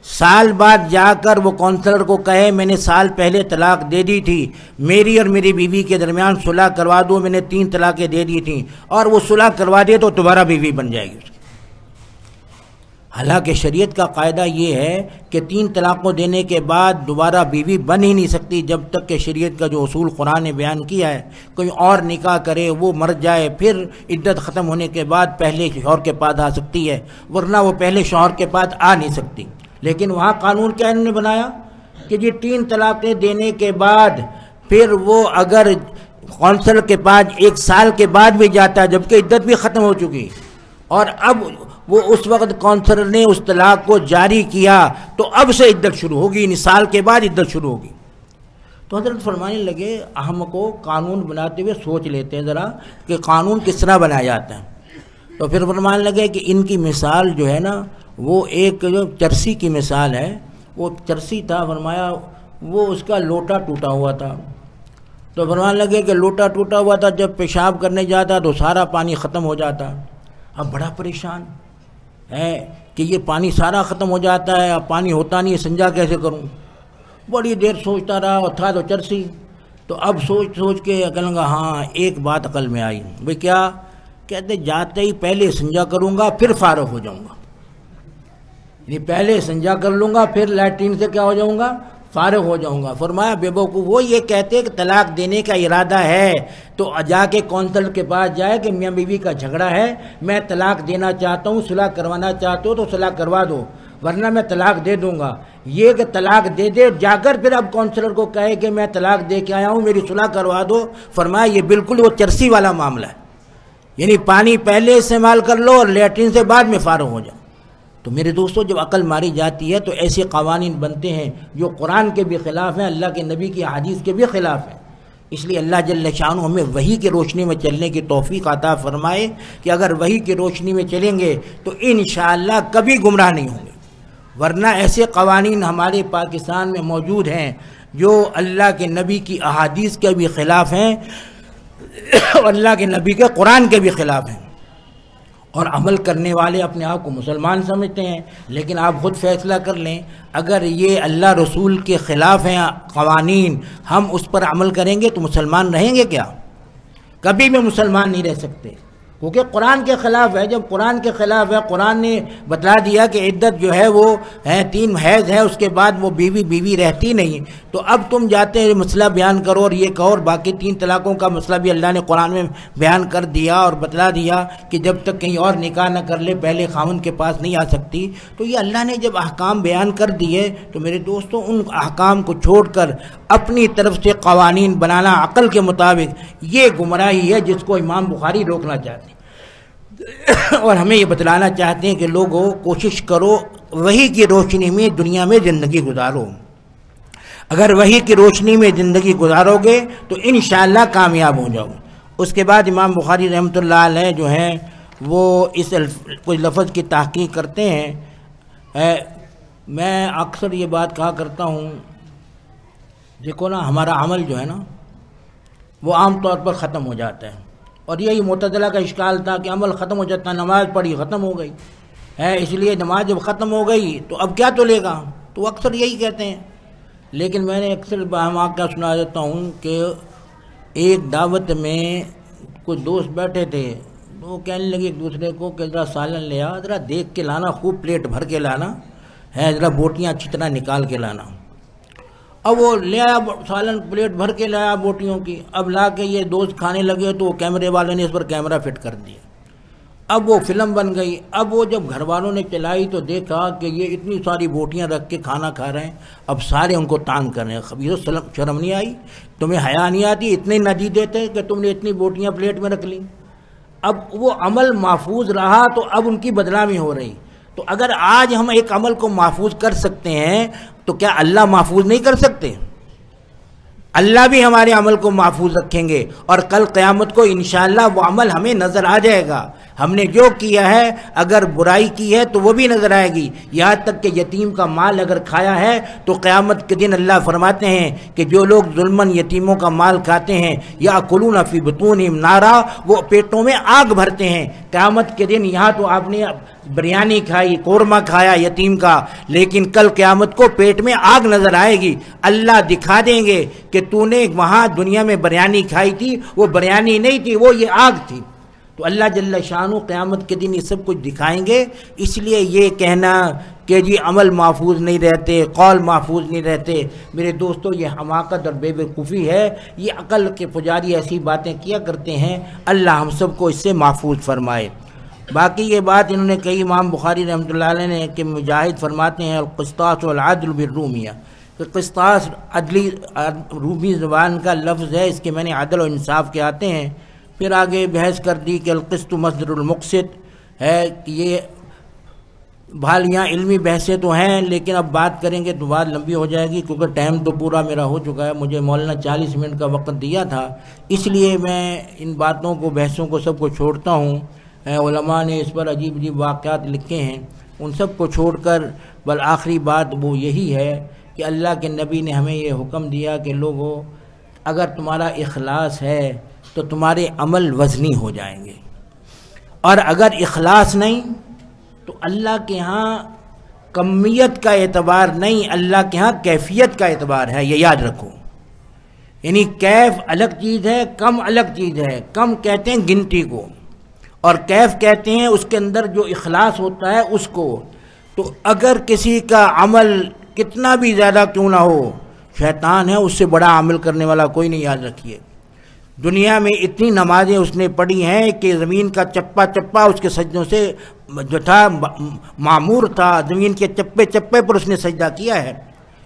سال بعد جا کر وہ کونسلر کو کہے میں نے سال پہلے طلاق دے دی تھی، میری اور میری بیوی کے درمیان صلح کروا دو، میں نے 3 طلاقیں دے دی تھیں، اور وہ صلح کروا دے تو دوبارہ بیوی بن جائے گی اس کی۔ حالانکہ شریعت کا قاعدہ یہ ہے کہ 3 طلاقوں دینے کے بعد دوبارہ بیوی بن ہی نہیں سکتی جب تک کہ شریعت کا جو اصول قرآن نے بیان کیا ہے، کوئی اور نکاح کرے، وہ مر جائے، پھر عدت ختم ہونے کے بعد پہلے شوہر کے پاس آ سکتی ہے، ورنہ وہ پہلے شوہر کے پاس آ نہیں سکتی۔ لیکن وہاں قانون کیا انہوں نے بنایا کہ جی 3 طلاقیں دینے کے بعد پھر وہ اگر کونسل کے پاس 1 سال کے بعد بھی جاتا ہے جبکہ عدت بھی ختم ہو چکی، اور اب وہ اس وقت کونسلر نے اس طلاق کو جاری کیا تو اب سے عدت شروع ہوگی، یعنی سال کے بعد عدت شروع ہوگی۔ تو حضرت فرمانے لگے ہم کو قانون بناتے ہوئے سوچ لیتے ہیں ذرا کہ قانون کس طرح بنایا جاتا ہے۔ تو پھر فرمانے لگے کہ ان کی مثال جو ہے نا وہ ایک جو چرسی کی مثال ہے، وہ چرسی تھا، فرمایا وہ اس کا لوٹا ٹوٹا ہوا تھا، تو فرمانے لگے کہ لوٹا ٹوٹا ہوا تھا، جب پیشاب کرنے جاتا تو سارا پانی ختم ہو جاتا، اب بڑا پریشان ہے کہ یہ پانی سارا ختم ہو جاتا ہے، اب پانی ہوتا نہیں ہے، سنجا کیسے کروں؟ بڑی دیر سوچتا رہا، اور تھا تو چرسی، تو اب سوچ کے عقل گا ہاں ایک بات عقل میں آئی، بھئی کیا؟ کہتے جاتے ہی پہلے سنجا کروں گا پھر فارغ ہو جاؤں گا، یعنی پہلے سنجا کر لوں گا پھر لیٹرین سے کیا ہو جاؤں گا؟ فارغ ہو جاؤں گا۔ فرمایا بے وقوف، وہ یہ کہتے کہ طلاق دینے کا ارادہ ہے تو جا کے کونسل کے پاس جائے کہ میاں بیوی کا جھگڑا ہے، میں طلاق دینا چاہتا ہوں، صلح کروانا چاہتا ہوں تو صلح کروا دو ورنہ میں طلاق دے دوں گا۔ یہ کہ طلاق دے دے جا کر پھر اب کونسلر کو کہے کہ میں طلاق دے کے آیا ہوں، میری صلح کروا دو، فرمایا یہ بالکل وہ چرسی والا معاملہ ہے، یعنی پانی پہلے استعمال کر لو اور لیٹرین سے بعد میں فارغ ہو جاؤ۔ تو میرے دوستو جب عقل ماری جاتی ہے تو ایسے قوانین بنتے ہیں جو قرآن کے بھی خلاف ہیں، اللہ کے نبی کی حدیث کے بھی خلاف ہیں۔ اس لیے اللہ جل شانہ ہمیں وحی کی روشنی میں چلنے کی توفیق عطا فرمائے کہ اگر وحی کی روشنی میں چلیں گے تو انشاءاللہ کبھی گمراہ نہیں ہوں گے، ورنہ ایسے قوانین ہمارے پاکستان میں موجود ہیں جو اللہ کے نبی کی احادیث کے بھی خلاف ہیں اور اللہ کے نبی کے قرآن کے بھی خلاف ہیں، اور عمل کرنے والے اپنے آپ کو مسلمان سمجھتے ہیں۔ لیکن آپ خود فیصلہ کر لیں، اگر یہ اللہ رسول کے خلاف ہیں قوانین، ہم اس پر عمل کریں گے تو مسلمان رہیں گے کیا؟ کبھی بھی مسلمان نہیں رہ سکتے، کیونکہ قرآن کے خلاف ہے۔ جب قرآن کے خلاف ہے، قرآن نے بتلا دیا کہ عدت جو ہے وہ 3 حیض ہے، اس کے بعد وہ بیوی رہتی نہیں، تو اب تم جاتے ہیں مسئلہ بیان کرو اور یہ کہو، اور باقی 3 طلاقوں کا مسئلہ بھی اللہ نے قرآن میں بیان کر دیا اور بتلا دیا کہ جب تک کہیں اور نکاح نہ کر لے پہلے خاوند کے پاس نہیں آ سکتی۔ تو یہ اللہ نے جب احکام بیان کر دیے تو میرے دوستوں ان احکام کو چھوڑ کر اپنی طرف سے قوانین بنانا عقل کے مطابق، یہ گمراہی ہے جس کو امام بخاری روکنا چاہتے ہیں اور ہمیں یہ بتلانا چاہتے ہیں کہ لوگوں کوشش کرو وحی کی روشنی میں دنیا میں زندگی گزارو۔ اگر وحی کی روشنی میں زندگی گزارو گے تو انشاءاللہ کامیاب ہو جاؤ۔ اس کے بعد امام بخاری رحمۃ اللہ علیہ جو ہیں وہ اس کوئی لفظ کی تحقیق کرتے ہیں۔ میں اکثر یہ بات کہا کرتا ہوں، دیکھو نا ہمارا عمل جو ہے نا وہ عام طور پر ختم ہو جاتا ہے، اور یہی معتزلہ کا اشکال تھا کہ عمل ختم ہو جاتا، نماز پڑھی ختم ہو گئی ہے، اس لیے نماز جب ختم ہو گئی تو اب کیا تلے گا، تو اکثر یہی کہتے ہیں۔ لیکن میں نے اکثر واقعہ سنا دیتا ہوں کہ ایک دعوت میں کچھ دوست بیٹھے تھے، وہ کہنے لگے ایک دوسرے کو کہ ذرا سالن لے آ، ذرا دیکھ کے لانا، خوب پلیٹ بھر کے لانا ہے، ذرا بوٹیاں اچھی طرح نکال کے لانا۔ اب وہ لے آیا سالن، پلیٹ بھر کے لایا بوٹیوں کی، اب لا کے یہ دوست کھانے لگے تو کیمرے والے نے اس پر کیمرہ فٹ کر دیا، اب وہ فلم بن گئی۔ اب وہ جب گھر والوں نے چلائی تو دیکھا کہ یہ اتنی ساری بوٹیاں رکھ کے کھانا کھا رہے ہیں، اب سارے ان کو تانگ کر رہے ہیں، خبیث شرم نہیں آئی، تمہیں حیا نہیں آتی، اتنے نہ دی دیتے کہ تم نے اتنی بوٹیاں پلیٹ میں رکھ لیں۔ اب وہ عمل محفوظ رہا تو اب ان کی بدنامی ہو رہی۔ تو اگر آج ہم ایک عمل کو محفوظ کر سکتے ہیں تو کیا اللہ محفوظ نہیں کر سکتے؟ اللہ بھی ہمارے عمل کو محفوظ رکھیں گے، اور کل قیامت کو انشاءاللہ وہ عمل ہمیں نظر آ جائے گا۔ ہم نے جو کیا ہے، اگر برائی کی ہے تو وہ بھی نظر آئے گی، یہاں تک کہ یتیم کا مال اگر کھایا ہے تو قیامت کے دن اللہ فرماتے ہیں کہ جو لوگ ظلماً یتیموں کا مال کھاتے ہیں یأکلون فی بطونہم نارا، وہ پیٹوں میں آگ بھرتے ہیں۔ قیامت کے دن یہاں تو آپ نے بریانی کھائی، قورمہ کھایا یتیم کا، لیکن کل قیامت کو پیٹ میں آگ نظر آئے گی۔ اللہ دکھا دیں گے کہ تو نے وہاں دنیا میں بریانی کھائی تھی، وہ بریانی نہیں تھی، وہ یہ آگ تھی۔ تو اللہ جل شانہ قیامت کے دن یہ سب کچھ دکھائیں گے۔ اس لیے یہ کہنا کہ جی عمل محفوظ نہیں رہتے، قول محفوظ نہیں رہتے، میرے دوستو یہ حماقت اور بے وقوفی ہے۔ یہ عقل کے پجاری ایسی باتیں کیا کرتے ہیں، اللہ ہم سب کو اس سے محفوظ فرمائے۔ باقی یہ بات انہوں نے کہی امام بخاری رحمۃ اللہ علیہ نے کہ مجاہد فرماتے ہیں القسطاس والعدل بالرومیہ، کہ قسطاس عدلی رومی زبان کا لفظ ہے، اس کے معنی عدل و انصاف کے آتے ہیں۔ پھر آگے بحث کر دی کہ القسط مصدر المقسط ہے، کہ یہ بھال یہاں علمی بحثیں تو ہیں لیکن اب بات کریں گے تو بات لمبی ہو جائے گی، کیونکہ ٹائم تو پورا میرا ہو چکا ہے، مجھے مولانا 40 منٹ کا وقت دیا تھا، اس لیے میں ان باتوں کو بحثوں کو سب کو چھوڑتا ہوں۔ علماء نے اس پر عجیب عجیب واقعات لکھے ہیں، ان سب کو چھوڑ کر بالآخری بات وہ یہی ہے کہ اللہ کے نبی نے ہمیں یہ حکم دیا کہ لوگوں اگر تمہارا اخلاص ہے تو تمہارے عمل وزنی ہو جائیں گے، اور اگر اخلاص نہیں تو اللہ کے ہاں کمیت کا اعتبار نہیں، اللہ کے ہاں کیفیت کا اعتبار ہے، یہ یاد رکھو۔ یعنی کیف الگ چیز ہے، کم الگ چیز ہے۔ کم کہتے ہیں گنتی کو، اور کیف کہتے ہیں اس کے اندر جو اخلاص ہوتا ہے اس کو۔ تو اگر کسی کا عمل کتنا بھی زیادہ کیوں نہ ہو، شیطان ہے اس سے بڑا عمل کرنے والا کوئی نہیں، یاد رکھیے۔ دنیا میں اتنی نمازیں اس نے پڑھی ہیں کہ زمین کا چپا چپا اس کے سجدوں سے جو تھا معمور تھا، زمین کے چپے چپے پر اس نے سجدہ کیا ہے،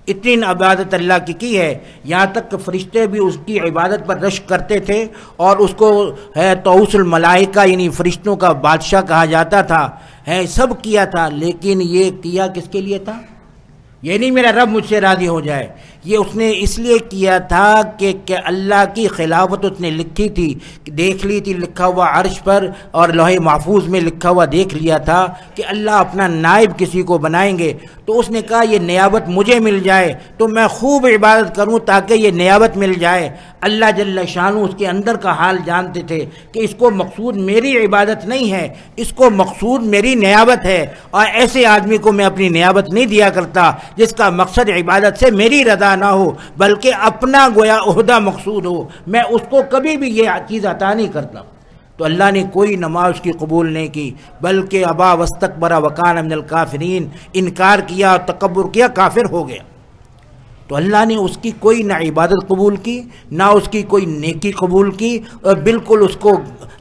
اتنی عبادت اللہ کی ہے، یہاں تک کہ فرشتے بھی اس کی عبادت پر رشک کرتے تھے، اور اس کو ہے طاؤس الملائکہ یعنی فرشتوں کا بادشاہ کہا جاتا تھا، ہے سب کیا تھا، لیکن یہ کیا کس کے لیے تھا؟ یہ نہیں میرا رب مجھ سے راضی ہو جائے، یہ اس نے اس لیے کیا تھا کہ اللہ کی خلافت اس نے لکھی تھی، دیکھ لی تھی لکھا ہوا عرش پر، اور لوح محفوظ میں لکھا ہوا دیکھ لیا تھا کہ اللہ اپنا نائب کسی کو بنائیں گے، تو اس نے کہا یہ نیابت مجھے مل جائے تو میں خوب عبادت کروں تاکہ یہ نیابت مل جائے۔ اللہ جل شانہ اس کے اندر کا حال جانتے تھے کہ اس کو مقصود میری عبادت نہیں ہے، اس کو مقصود میری نیابت ہے، اور ایسے آدمی کو میں اپنی نیابت نہیں دیا کرتا جس کا مقصد عبادت سے میری رضا نہ ہو بلکہ اپنا گویا عہدہ مقصود ہو، میں اس کو کبھی بھی یہ چیز عطا نہیں کرتا۔ تو اللہ نے کوئی نماز کی قبول نہیں کی، بلکہ ابا واستکبر وکان من الکافرین، انکار کیا اور تکبر کیا، کافر ہو گیا۔ تو اللہ نے اس کی کوئی نہ عبادت قبول کی، نہ اس کی کوئی نیکی قبول کی، اور بالکل اس کو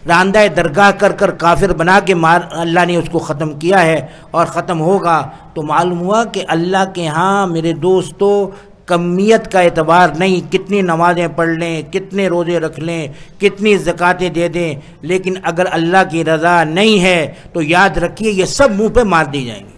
راندہ درگاہ کر کر کافر بنا کے اللہ نے اس کو ختم کیا ہے اور ختم ہوگا۔ تو معلوم ہوا کہ اللہ کے ہاں میرے دوستو کمیت کا اعتبار نہیں، کتنی نمازیں پڑھ لیں، کتنے روزے رکھ لیں، کتنی زکاتیں دے دیں، لیکن اگر اللہ کی رضا نہیں ہے تو یاد رکھیے یہ سب منہ پہ مار دی جائیں گی۔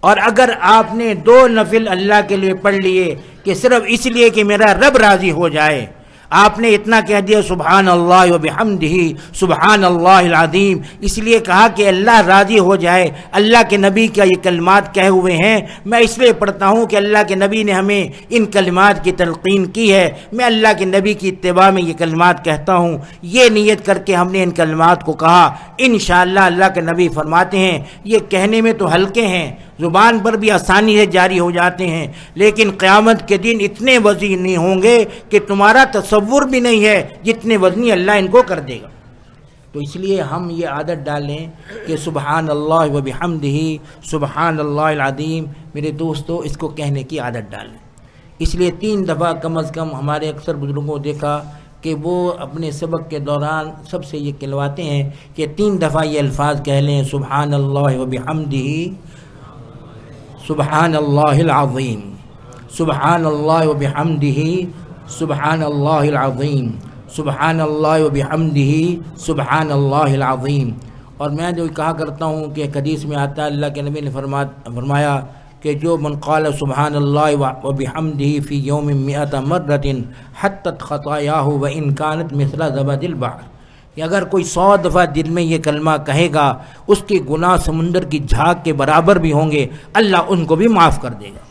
اور اگر آپ نے 2 نفل اللہ کے لیے پڑھ لیے کہ صرف اس لیے کہ میرا رب راضی ہو جائے، آپ نے اتنا کہہ دیا سبحان اللہ و بحمدہ سبحان اللہ العظیم، اس لیے کہا کہ اللہ راضی ہو جائے، اللہ کے نبی کا یہ کلمات کہے ہوئے ہیں، میں اس لیے پڑھتا ہوں کہ اللہ کے نبی نے ہمیں ان کلمات کی تلقین کی ہے، میں اللہ کے نبی کی اتباع میں یہ کلمات کہتا ہوں، یہ نیت کر کے ہم نے ان کلمات کو کہا، انشاءاللہ اللہ کے نبی فرماتے ہیں یہ کہنے میں تو ہلکے ہیں، زبان پر بھی آسانی سے جاری ہو جاتے ہیں، لیکن قیامت کے دن اتنے وزنی نہیں ہوں گے کہ تمہارا تصور بھی نہیں ہے جتنے وزنی اللہ ان کو کر دے گا۔ تو اس لیے ہم یہ عادت ڈالیں کہ سبحان اللہ و بحمدہ سبحان اللہ العظیم، میرے دوستو اس کو کہنے کی عادت ڈالیں۔ اس لیے 3 دفعہ کم از کم ہمارے اکثر بزرگوں کو دیکھا کہ وہ اپنے سبق کے دوران سب سے یہ کہلواتے ہیں کہ 3 دفعہ یہ الفاظ کہہ لیں سبحان اللہ و بحمدہ سبحان اللہ العظیم، سبحان اللہ و بحمدہ سبحان اللہ العظیم، سبحان اللہ و بحمدہ سبحان اللہ العظیم۔ اور میں جو کہا کرتا ہوں کہ ایک حدیث میں آتا ہے اللہ کے نبی نے فرمایا کہ جو من قال سبحان اللہ و بحمدہ فی یوم 100 مرۃ حطت خطایاہ وان کانت مثل زبد البحر، کہ اگر کوئی 100 دفعہ دل میں یہ کلمہ کہے گا اس کے گناہ سمندر کی جھاگ کے برابر بھی ہوں گے، اللہ ان کو بھی معاف کر دے گا۔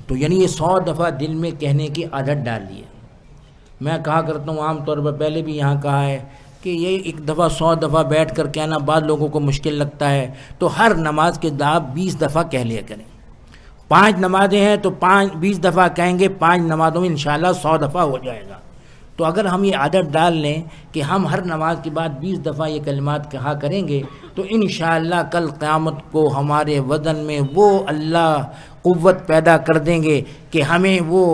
تو یعنی یہ 100 دفعہ دل میں کہنے کی عادت ڈال لی ہے۔ میں کہا کرتا ہوں عام طور پر، پہلے بھی یہاں کہا ہے کہ یہ ایک دفعہ 100 دفعہ بیٹھ کر کہنا بعض لوگوں کو مشکل لگتا ہے، تو ہر نماز کے بعد 20 دفعہ کہہ لیا کریں۔ 5 نمازیں ہیں تو 20 دفعہ کہیں گے، 5 نمازوں میں انشاءاللہ 100 دفعہ ہو جائے گا۔ تو اگر ہم یہ عادت ڈال لیں کہ ہم ہر نماز کے بعد 20 دفعہ یہ کلمات کہا کریں گے تو انشاءاللہ کل قیامت کو ہمارے وزن میں وہ اللہ قوت پیدا کر دیں گے کہ ہمیں وہ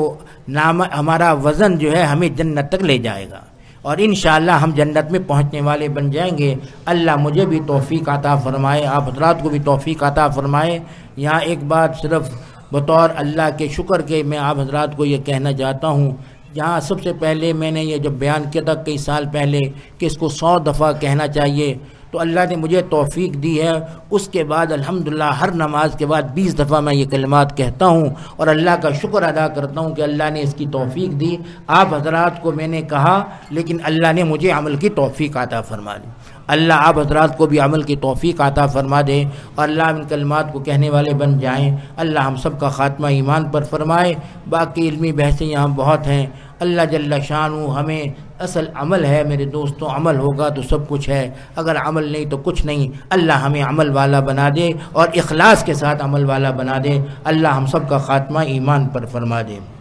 ہمارا وزن جو ہے ہمیں جنت تک لے جائے گا، اور انشاءاللہ ہم جنت میں پہنچنے والے بن جائیں گے۔ اللہ مجھے بھی توفیق عطا فرمائے، آپ حضرات کو بھی توفیق عطا فرمائے۔ یہاں ایک بات صرف بطور اللہ کے شکر کے میں آپ حضرات کو یہ کہنا چاہتا ہوں، جہاں سب سے پہلے میں نے یہ جب بیان کیا تھا کئی سال پہلے کہ اس کو 100 دفعہ کہنا چاہیے، تو اللہ نے مجھے توفیق دی ہے، اس کے بعد الحمدللہ ہر نماز کے بعد 20 دفعہ میں یہ کلمات کہتا ہوں، اور اللہ کا شکر ادا کرتا ہوں کہ اللہ نے اس کی توفیق دی۔ آپ حضرات کو میں نے کہا لیکن اللہ نے مجھے عمل کی توفیق عطا فرما دی۔ اللہ آپ حضرات کو بھی عمل کی توفیق عطا فرما دے اور اللہ ان کلمات کو کہنے والے بن جائیں۔ اللہ ہم سب کا خاتمہ ایمان پر فرمائے۔ باقی علمی بحثیں یہاں بہت ہیں، اللہ جل شانہ ہمیں اصل عمل ہے میرے دوستوں، عمل ہوگا تو سب کچھ ہے، اگر عمل نہیں تو کچھ نہیں۔ اللہ ہمیں عمل والا بنا دے اور اخلاص کے ساتھ عمل والا بنا دے۔ اللہ ہم سب کا خاتمہ ایمان پر فرما دے۔